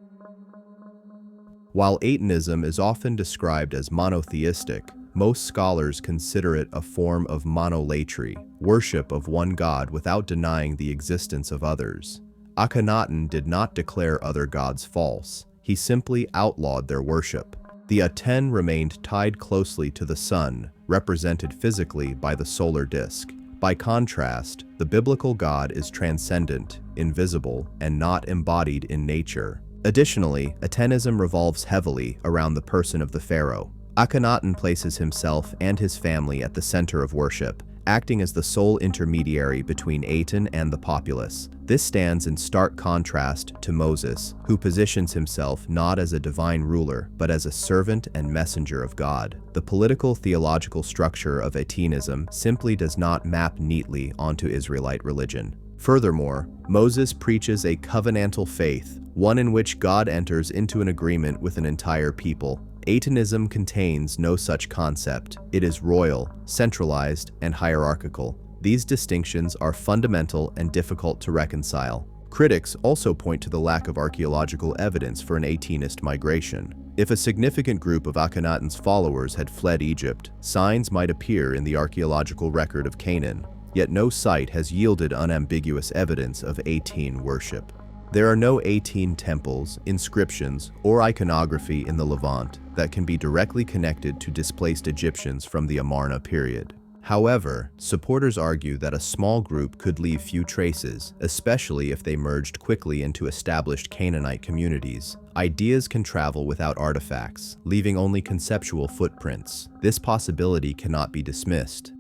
While Atenism is often described as monotheistic, most scholars consider it a form of monolatry, worship of one God without denying the existence of others. Akhenaten did not declare other gods false. He simply outlawed their worship. The Aten remained tied closely to the sun, represented physically by the solar disk. By contrast, the biblical God is transcendent, invisible, and not embodied in nature. Additionally, Atenism revolves heavily around the person of the pharaoh. Akhenaten places himself and his family at the center of worship, acting as the sole intermediary between Aten and the populace. This stands in stark contrast to Moses, who positions himself not as a divine ruler, but as a servant and messenger of God. The political theological structure of Atenism simply does not map neatly onto Israelite religion. Furthermore, Moses preaches a covenantal faith, one in which God enters into an agreement with an entire people. Atenism contains no such concept. It is royal, centralized, and hierarchical. These distinctions are fundamental and difficult to reconcile. Critics also point to the lack of archaeological evidence for an Atenist migration. If a significant group of Akhenaten's followers had fled Egypt, signs might appear in the archaeological record of Canaan. Yet no site has yielded unambiguous evidence of Aten worship. There are no Aten temples, inscriptions, or iconography in the Levant that can be directly connected to displaced Egyptians from the Amarna period. However, supporters argue that a small group could leave few traces, especially if they merged quickly into established Canaanite communities. Ideas can travel without artifacts, leaving only conceptual footprints. This possibility cannot be dismissed.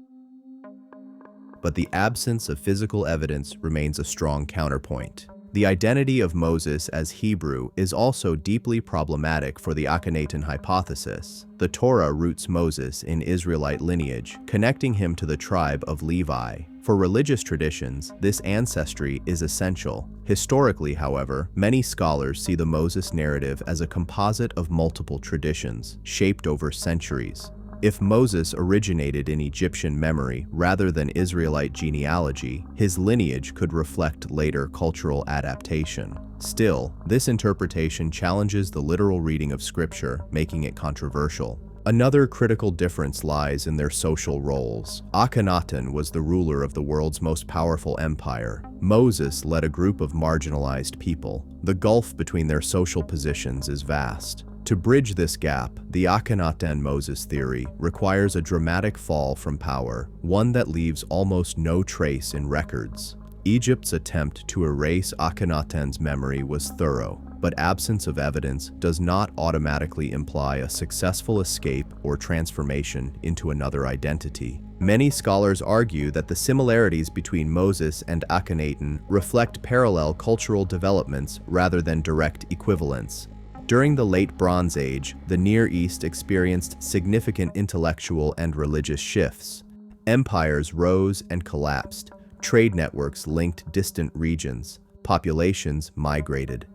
But the absence of physical evidence remains a strong counterpoint. The identity of Moses as Hebrew is also deeply problematic for the Akhenaten hypothesis. The Torah roots Moses in Israelite lineage, connecting him to the tribe of Levi. For religious traditions, this ancestry is essential. Historically, however, many scholars see the Moses narrative as a composite of multiple traditions, shaped over centuries. If Moses originated in Egyptian memory rather than Israelite genealogy, his lineage could reflect later cultural adaptation. Still, this interpretation challenges the literal reading of Scripture, making it controversial. Another critical difference lies in their social roles. Akhenaten was the ruler of the world's most powerful empire. Moses led a group of marginalized people. The gulf between their social positions is vast. To bridge this gap, the Akhenaten-Moses theory requires a dramatic fall from power, one that leaves almost no trace in records. Egypt's attempt to erase Akhenaten's memory was thorough, but absence of evidence does not automatically imply a successful escape or transformation into another identity. Many scholars argue that the similarities between Moses and Akhenaten reflect parallel cultural developments rather than direct equivalence. During the Late Bronze Age, the Near East experienced significant intellectual and religious shifts. Empires rose and collapsed. Trade networks linked distant regions. Populations migrated.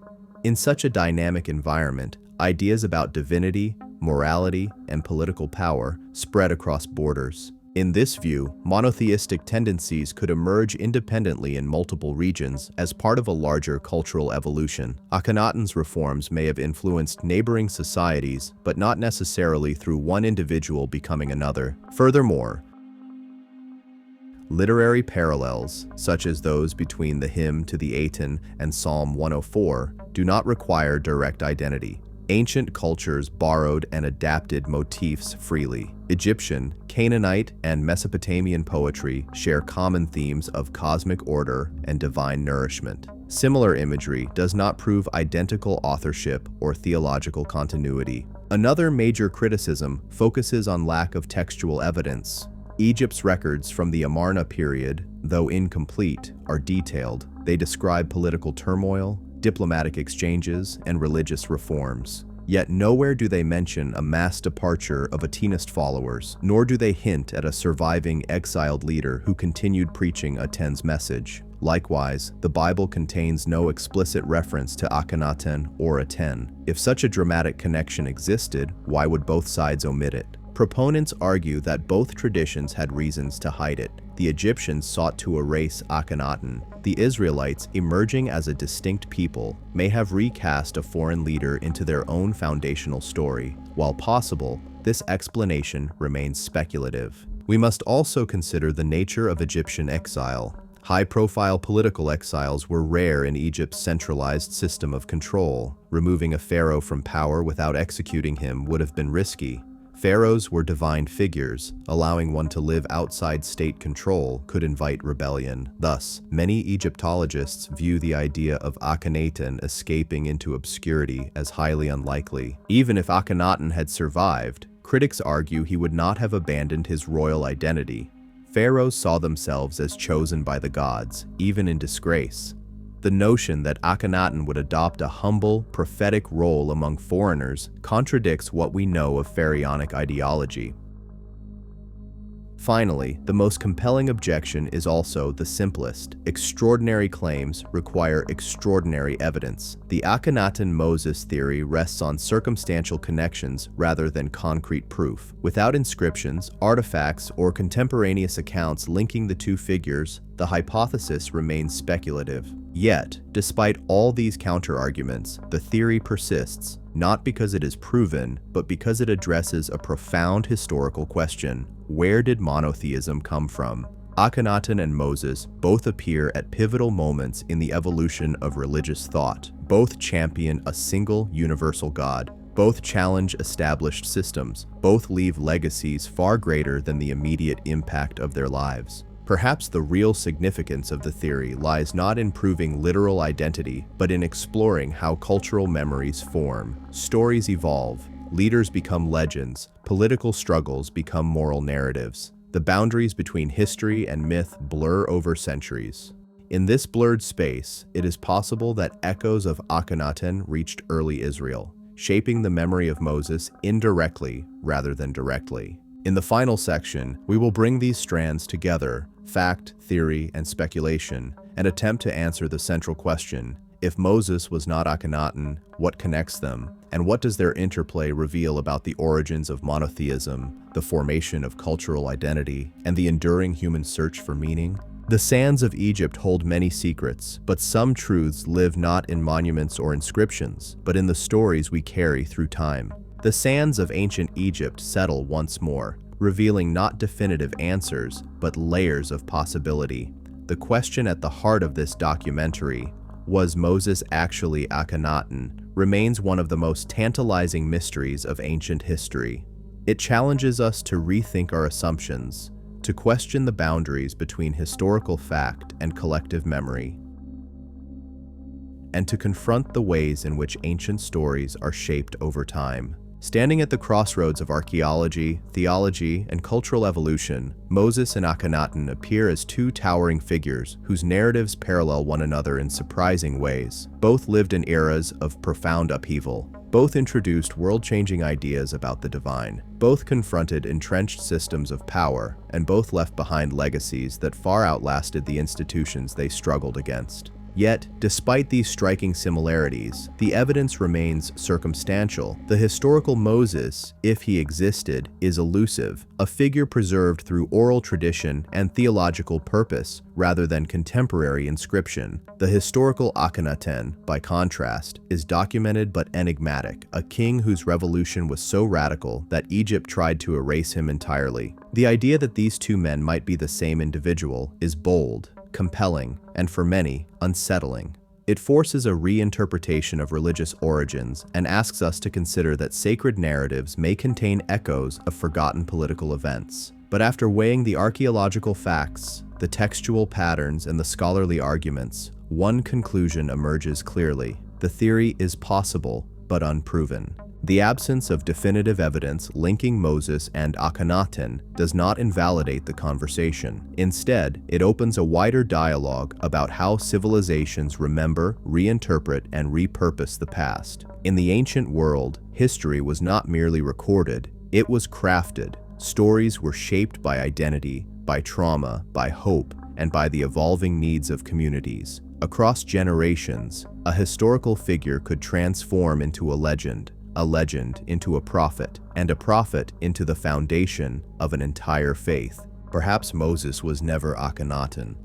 In such a dynamic environment, ideas about divinity, morality, and political power spread across borders. In this view, monotheistic tendencies could emerge independently in multiple regions as part of a larger cultural evolution. Akhenaten's reforms may have influenced neighboring societies, but not necessarily through one individual becoming another. Furthermore, literary parallels, such as those between the hymn to the Aten and Psalm 104, do not require direct identity. Ancient cultures borrowed and adapted motifs freely. Egyptian, Canaanite, and Mesopotamian poetry share common themes of cosmic order and divine nourishment. Similar imagery does not prove identical authorship or theological continuity. Another major criticism focuses on lack of textual evidence. Egypt's records from the Amarna period, though incomplete, are detailed. They describe political turmoil, diplomatic exchanges, and religious reforms. Yet nowhere do they mention a mass departure of Atenist followers, nor do they hint at a surviving exiled leader who continued preaching Aten's message. Likewise, the Bible contains no explicit reference to Akhenaten or Aten. If such a dramatic connection existed, why would both sides omit it? Proponents argue that both traditions had reasons to hide it. The Egyptians sought to erase Akhenaten. The Israelites, emerging as a distinct people, may have recast a foreign leader into their own foundational story. While possible, this explanation remains speculative. We must also consider the nature of Egyptian exile. High-profile political exiles were rare in Egypt's centralized system of control. Removing a pharaoh from power without executing him would have been risky. Pharaohs were divine figures. Allowing one to live outside state control could invite rebellion. Thus, many Egyptologists view the idea of Akhenaten escaping into obscurity as highly unlikely. Even if Akhenaten had survived, critics argue he would not have abandoned his royal identity. Pharaohs saw themselves as chosen by the gods, even in disgrace. The notion that Akhenaten would adopt a humble, prophetic role among foreigners contradicts what we know of pharaonic ideology. Finally, the most compelling objection is also the simplest. Extraordinary claims require extraordinary evidence. The Akhenaten-Moses theory rests on circumstantial connections rather than concrete proof. Without inscriptions, artifacts, or contemporaneous accounts linking the two figures, the hypothesis remains speculative. Yet, despite all these counterarguments, the theory persists, not because it is proven, but because it addresses a profound historical question. Where did monotheism come from? Akhenaten and Moses both appear at pivotal moments in the evolution of religious thought. Both champion a single universal God. Both challenge established systems. Both leave legacies far greater than the immediate impact of their lives. Perhaps the real significance of the theory lies not in proving literal identity, but in exploring how cultural memories form. Stories evolve, leaders become legends, political struggles become moral narratives. The boundaries between history and myth blur over centuries. In this blurred space, it is possible that echoes of Akhenaten reached early Israel, shaping the memory of Moses indirectly rather than directly. In the final section, we will bring these strands together, fact, theory, and speculation, and attempt to answer the central question: If Moses was not Akhenaten, what connects them? And what does their interplay reveal about the origins of monotheism, the formation of cultural identity, and the enduring human search for meaning? The sands of Egypt hold many secrets, but some truths live not in monuments or inscriptions, but in the stories we carry through time. The sands of ancient Egypt settle once more, revealing not definitive answers, but layers of possibility. The question at the heart of this documentary, was Moses actually Akhenaten, remains one of the most tantalizing mysteries of ancient history. It challenges us to rethink our assumptions, to question the boundaries between historical fact and collective memory, and to confront the ways in which ancient stories are shaped over time. Standing at the crossroads of archaeology, theology, and cultural evolution, Moses and Akhenaten appear as two towering figures whose narratives parallel one another in surprising ways. Both lived in eras of profound upheaval. Both introduced world-changing ideas about the divine. Both confronted entrenched systems of power, and both left behind legacies that far outlasted the institutions they struggled against. Yet, despite these striking similarities, the evidence remains circumstantial. The historical Moses, if he existed, is elusive, a figure preserved through oral tradition and theological purpose rather than contemporary inscription. The historical Akhenaten, by contrast, is documented but enigmatic, a king whose revolution was so radical that Egypt tried to erase him entirely. The idea that these two men might be the same individual is bold, compelling, and for many, unsettling. It forces a reinterpretation of religious origins and asks us to consider that sacred narratives may contain echoes of forgotten political events. But after weighing the archaeological facts, the textual patterns, and the scholarly arguments, one conclusion emerges clearly. The theory is possible, but unproven. The absence of definitive evidence linking Moses and Akhenaten does not invalidate the conversation. Instead, it opens a wider dialogue about how civilizations remember, reinterpret, and repurpose the past. In the ancient world, history was not merely recorded, it was crafted. Stories were shaped by identity, by trauma, by hope, and by the evolving needs of communities. Across generations, a historical figure could transform into a legend into a prophet, and a prophet into the foundation of an entire faith. Perhaps Moses was never Akhenaten.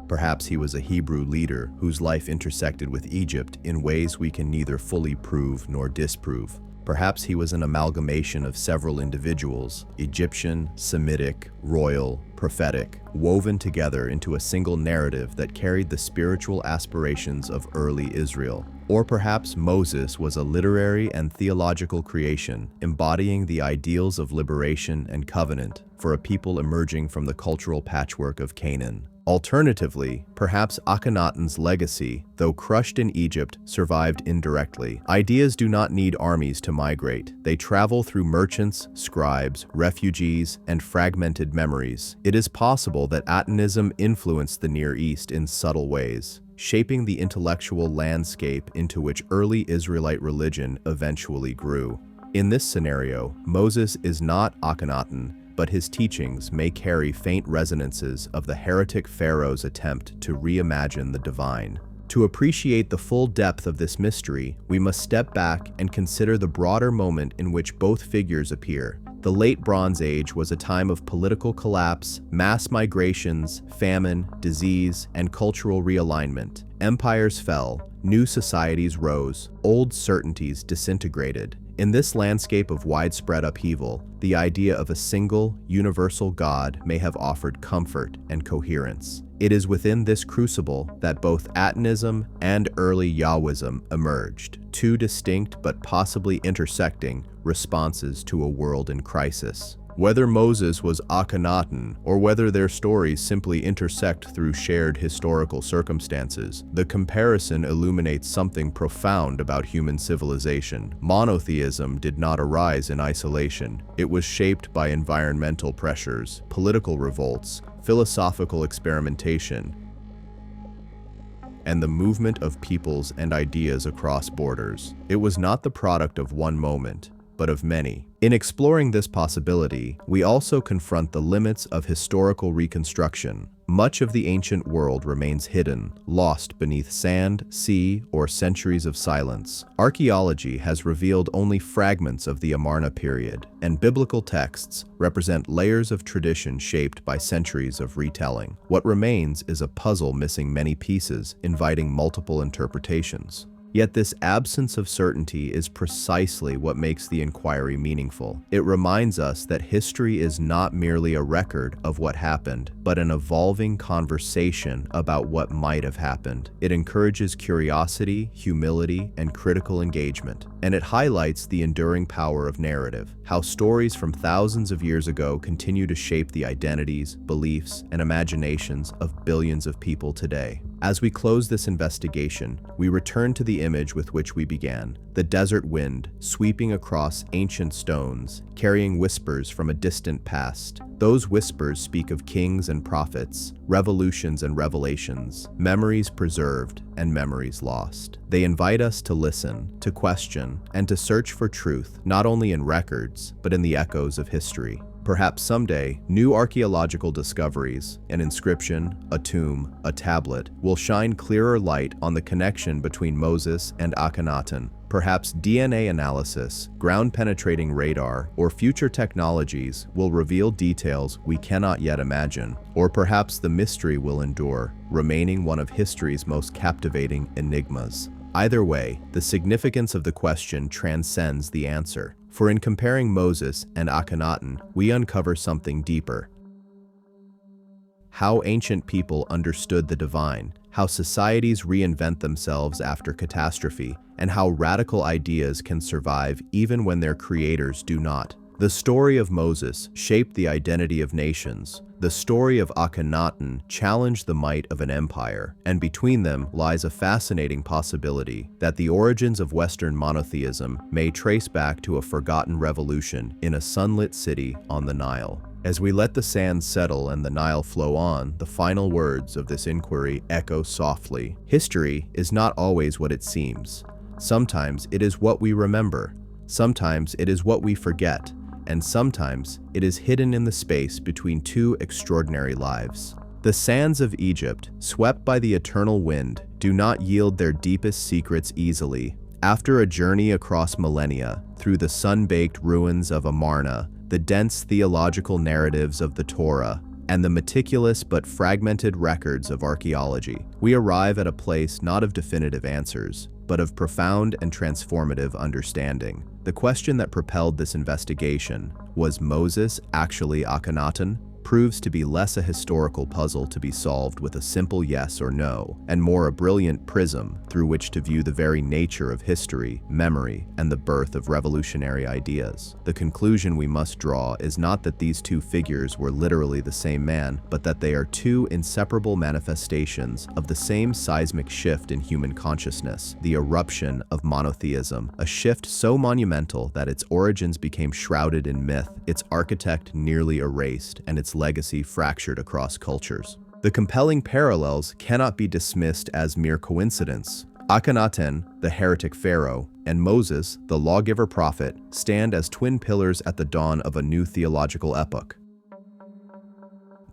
Perhaps he was a Hebrew leader whose life intersected with Egypt in ways we can neither fully prove nor disprove. Perhaps he was an amalgamation of several individuals, Egyptian, Semitic, royal, prophetic, woven together into a single narrative that carried the spiritual aspirations of early Israel. Or perhaps Moses was a literary and theological creation, embodying the ideals of liberation and covenant for a people emerging from the cultural patchwork of Canaan. Alternatively, perhaps Akhenaten's legacy, though crushed in Egypt, survived indirectly. Ideas do not need armies to migrate. They travel through merchants, scribes, refugees, and fragmented memories. It is possible that Atenism influenced the Near East in subtle ways, shaping the intellectual landscape into which early Israelite religion eventually grew. In this scenario, Moses is not Akhenaten, but his teachings may carry faint resonances of the heretic Pharaoh's attempt to reimagine the divine. To appreciate the full depth of this mystery, we must step back and consider the broader moment in which both figures appear. The Late Bronze Age was a time of political collapse, mass migrations, famine, disease, and cultural realignment. Empires fell, new societies rose, old certainties disintegrated. In this landscape of widespread upheaval, the idea of a single, universal God may have offered comfort and coherence. It is within this crucible that both Atenism and early Yahwism emerged, two distinct but possibly intersecting responses to a world in crisis. Whether Moses was Akhenaten or whether their stories simply intersect through shared historical circumstances, the comparison illuminates something profound about human civilization. Monotheism did not arise in isolation. It was shaped by environmental pressures, political revolts, philosophical experimentation, and the movement of peoples and ideas across borders. It was not the product of one moment, but of many. In exploring this possibility, we also confront the limits of historical reconstruction. Much of the ancient world remains hidden, lost beneath sand, sea, or centuries of silence. Archaeology has revealed only fragments of the Amarna period, and biblical texts represent layers of tradition shaped by centuries of retelling. What remains is a puzzle missing many pieces, inviting multiple interpretations. Yet this absence of certainty is precisely what makes the inquiry meaningful. It reminds us that history is not merely a record of what happened, but an evolving conversation about what might have happened. It encourages curiosity, humility, and critical engagement. And it highlights the enduring power of narrative, how stories from thousands of years ago continue to shape the identities, beliefs, and imaginations of billions of people today. As we close this investigation, we return to the image with which we began, the desert wind sweeping across ancient stones, carrying whispers from a distant past. Those whispers speak of kings and prophets, revolutions and revelations, memories preserved and memories lost. They invite us to listen, to question, and to search for truth, not only in records, but in the echoes of history. Perhaps someday, new archaeological discoveries, an inscription, a tomb, a tablet, will shine clearer light on the connection between Moses and Akhenaten. Perhaps DNA analysis, ground-penetrating radar, or future technologies will reveal details we cannot yet imagine. Or perhaps the mystery will endure, remaining one of history's most captivating enigmas. Either way, the significance of the question transcends the answer. For in comparing Moses and Akhenaten, we uncover something deeper. How ancient people understood the divine, how societies reinvent themselves after catastrophe, and how radical ideas can survive even when their creators do not. The story of Moses shaped the identity of nations. The story of Akhenaten challenged the might of an empire, and between them lies a fascinating possibility that the origins of Western monotheism may trace back to a forgotten revolution in a sunlit city on the Nile. As we let the sand settle and the Nile flow on, the final words of this inquiry echo softly. History is not always what it seems. Sometimes it is what we remember. Sometimes it is what we forget. And sometimes it is hidden in the space between two extraordinary lives. The sands of Egypt, swept by the eternal wind, do not yield their deepest secrets easily. After a journey across millennia, through the sun-baked ruins of Amarna, the dense theological narratives of the Torah, and the meticulous but fragmented records of archaeology, we arrive at a place not of definitive answers, but of profound and transformative understanding. The question that propelled this investigation, was Moses actually Akhenaten, proves to be less a historical puzzle to be solved with a simple yes or no, and more a brilliant prism through which to view the very nature of history, memory, and the birth of revolutionary ideas. The conclusion we must draw is not that these two figures were literally the same man, but that they are two inseparable manifestations of the same seismic shift in human consciousness, the eruption of monotheism, a shift so monumental that its origins became shrouded in myth, its architect nearly erased, and its legacy fractured across cultures. The compelling parallels cannot be dismissed as mere coincidence. Akhenaten, the heretic pharaoh, and Moses, the lawgiver prophet, stand as twin pillars at the dawn of a new theological epoch.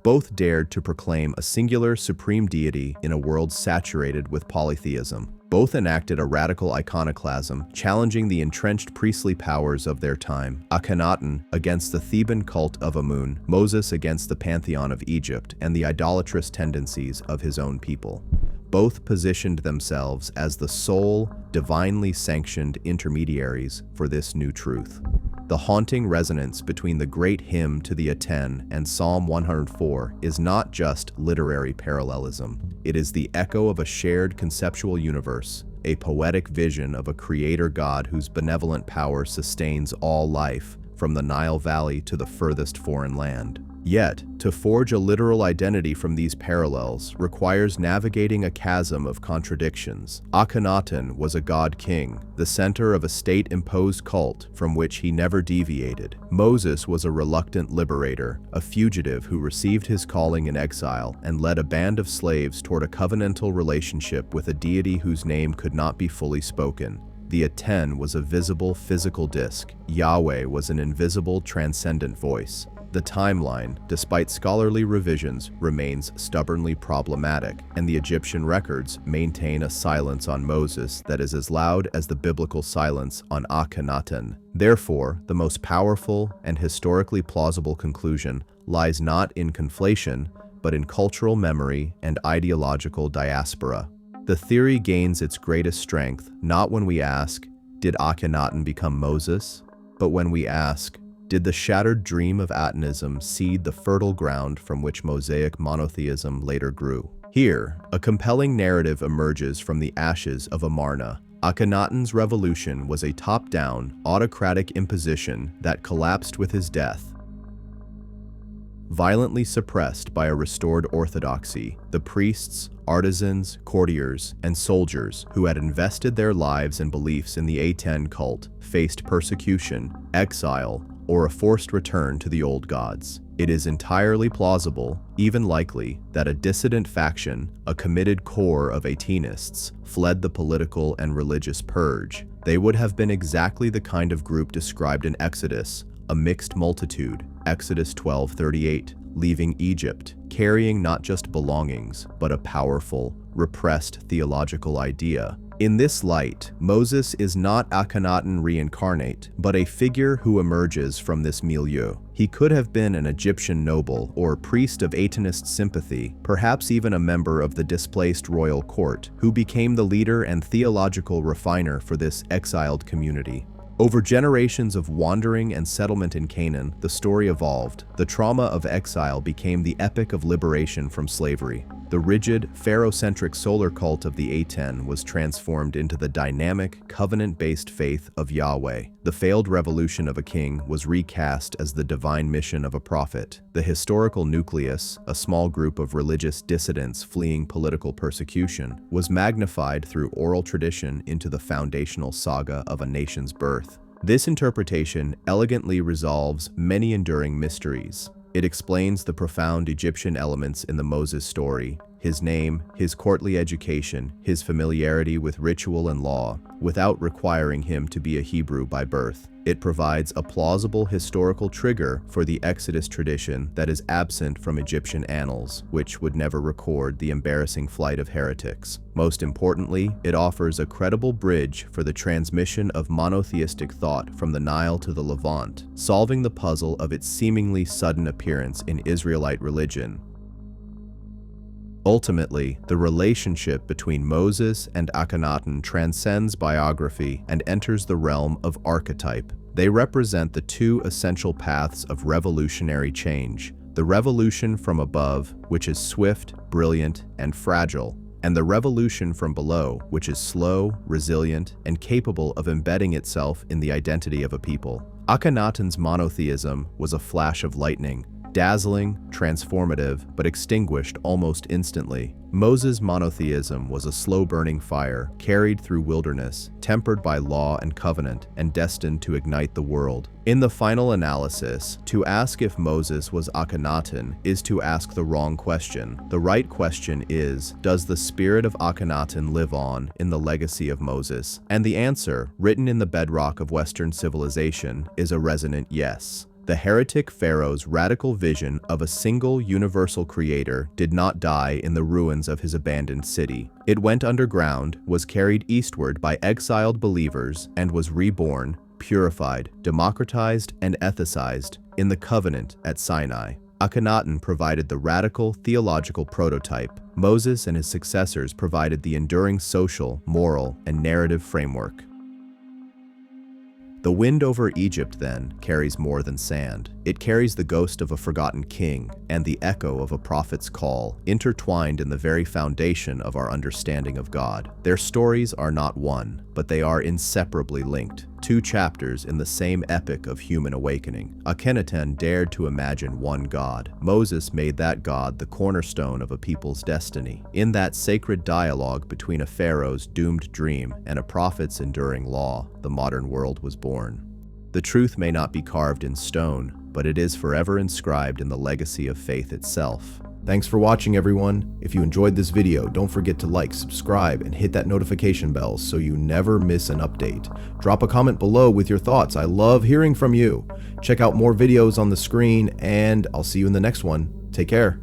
Both dared to proclaim a singular supreme deity in a world saturated with polytheism. Both enacted a radical iconoclasm, challenging the entrenched priestly powers of their time. Akhenaten against the Theban cult of Amun, Moses against the pantheon of Egypt and the idolatrous tendencies of his own people. Both positioned themselves as the sole, divinely sanctioned intermediaries for this new truth. The haunting resonance between the great hymn to the Aten and Psalm 104 is not just literary parallelism. It is the echo of a shared conceptual universe, a poetic vision of a creator God whose benevolent power sustains all life, from the Nile Valley to the furthest foreign land. Yet, to forge a literal identity from these parallels requires navigating a chasm of contradictions. Akhenaten was a god-king, the center of a state-imposed cult from which he never deviated. Moses was a reluctant liberator, a fugitive who received his calling in exile and led a band of slaves toward a covenantal relationship with a deity whose name could not be fully spoken. The Aten was a visible physical disk. Yahweh was an invisible transcendent voice. The timeline, despite scholarly revisions, remains stubbornly problematic, and the Egyptian records maintain a silence on Moses that is as loud as the biblical silence on Akhenaten. Therefore, the most powerful and historically plausible conclusion lies not in conflation, but in cultural memory and ideological diaspora. The theory gains its greatest strength not when we ask, did Akhenaten become Moses? But when we ask, did the shattered dream of Atenism seed the fertile ground from which Mosaic monotheism later grew? Here, a compelling narrative emerges from the ashes of Amarna. Akhenaten's revolution was a top-down, autocratic imposition that collapsed with his death. Violently suppressed by a restored orthodoxy, the priests, artisans, courtiers, and soldiers who had invested their lives and beliefs in the Aten cult faced persecution, exile, or a forced return to the old gods. It is entirely plausible, even likely, that a dissident faction, a committed core of Atenists, fled the political and religious purge. They would have been exactly the kind of group described in Exodus, a mixed multitude, Exodus 12:38, leaving Egypt, carrying not just belongings, but a powerful, repressed theological idea. In this light, Moses is not Akhenaten reincarnate, but a figure who emerges from this milieu. He could have been an Egyptian noble or priest of Atenist sympathy, perhaps even a member of the displaced royal court, who became the leader and theological refiner for this exiled community. Over generations of wandering and settlement in Canaan, the story evolved. The trauma of exile became the epic of liberation from slavery. The rigid, Pharaoh-centric solar cult of the Aten was transformed into the dynamic, covenant-based faith of Yahweh. The failed revolution of a king was recast as the divine mission of a prophet. The historical nucleus, a small group of religious dissidents fleeing political persecution, was magnified through oral tradition into the foundational saga of a nation's birth. This interpretation elegantly resolves many enduring mysteries. It explains the profound Egyptian elements in the Moses story, his name, his courtly education, his familiarity with ritual and law, without requiring him to be a Hebrew by birth. It provides a plausible historical trigger for the Exodus tradition that is absent from Egyptian annals, which would never record the embarrassing flight of heretics. Most importantly, it offers a credible bridge for the transmission of monotheistic thought from the Nile to the Levant, solving the puzzle of its seemingly sudden appearance in Israelite religion. Ultimately, the relationship between Moses and Akhenaten transcends biography and enters the realm of archetype. They represent the two essential paths of revolutionary change: the revolution from above, which is swift, brilliant, and fragile, and the revolution from below, which is slow, resilient, and capable of embedding itself in the identity of a people. Akhenaten's monotheism was a flash of lightning, dazzling, transformative, but extinguished almost instantly. Moses' monotheism was a slow-burning fire, carried through wilderness, tempered by law and covenant, and destined to ignite the world. In the final analysis, to ask if Moses was Akhenaten is to ask the wrong question. The right question is, does the spirit of Akhenaten live on in the legacy of Moses? And the answer, written in the bedrock of Western civilization, is a resonant yes. The heretic Pharaoh's radical vision of a single universal creator did not die in the ruins of his abandoned city. It went underground, was carried eastward by exiled believers, and was reborn, purified, democratized, and ethicized in the covenant at Sinai. Akhenaten provided the radical theological prototype. Moses and his successors provided the enduring social, moral, and narrative framework. The wind over Egypt, then, carries more than sand. It carries the ghost of a forgotten king and the echo of a prophet's call, intertwined in the very foundation of our understanding of God. Their stories are not one, but they are inseparably linked. Two chapters in the same epic of human awakening. Akhenaten dared to imagine one God. Moses made that God the cornerstone of a people's destiny. In that sacred dialogue between a pharaoh's doomed dream and a prophet's enduring law, the modern world was born. The truth may not be carved in stone, but it is forever inscribed in the legacy of faith itself. Thanks for watching, everyone. If you enjoyed this video, don't forget to like, subscribe, and hit that notification bell so you never miss an update. Drop a comment below with your thoughts. I love hearing from you. Check out more videos on the screen, and I'll see you in the next one. Take care.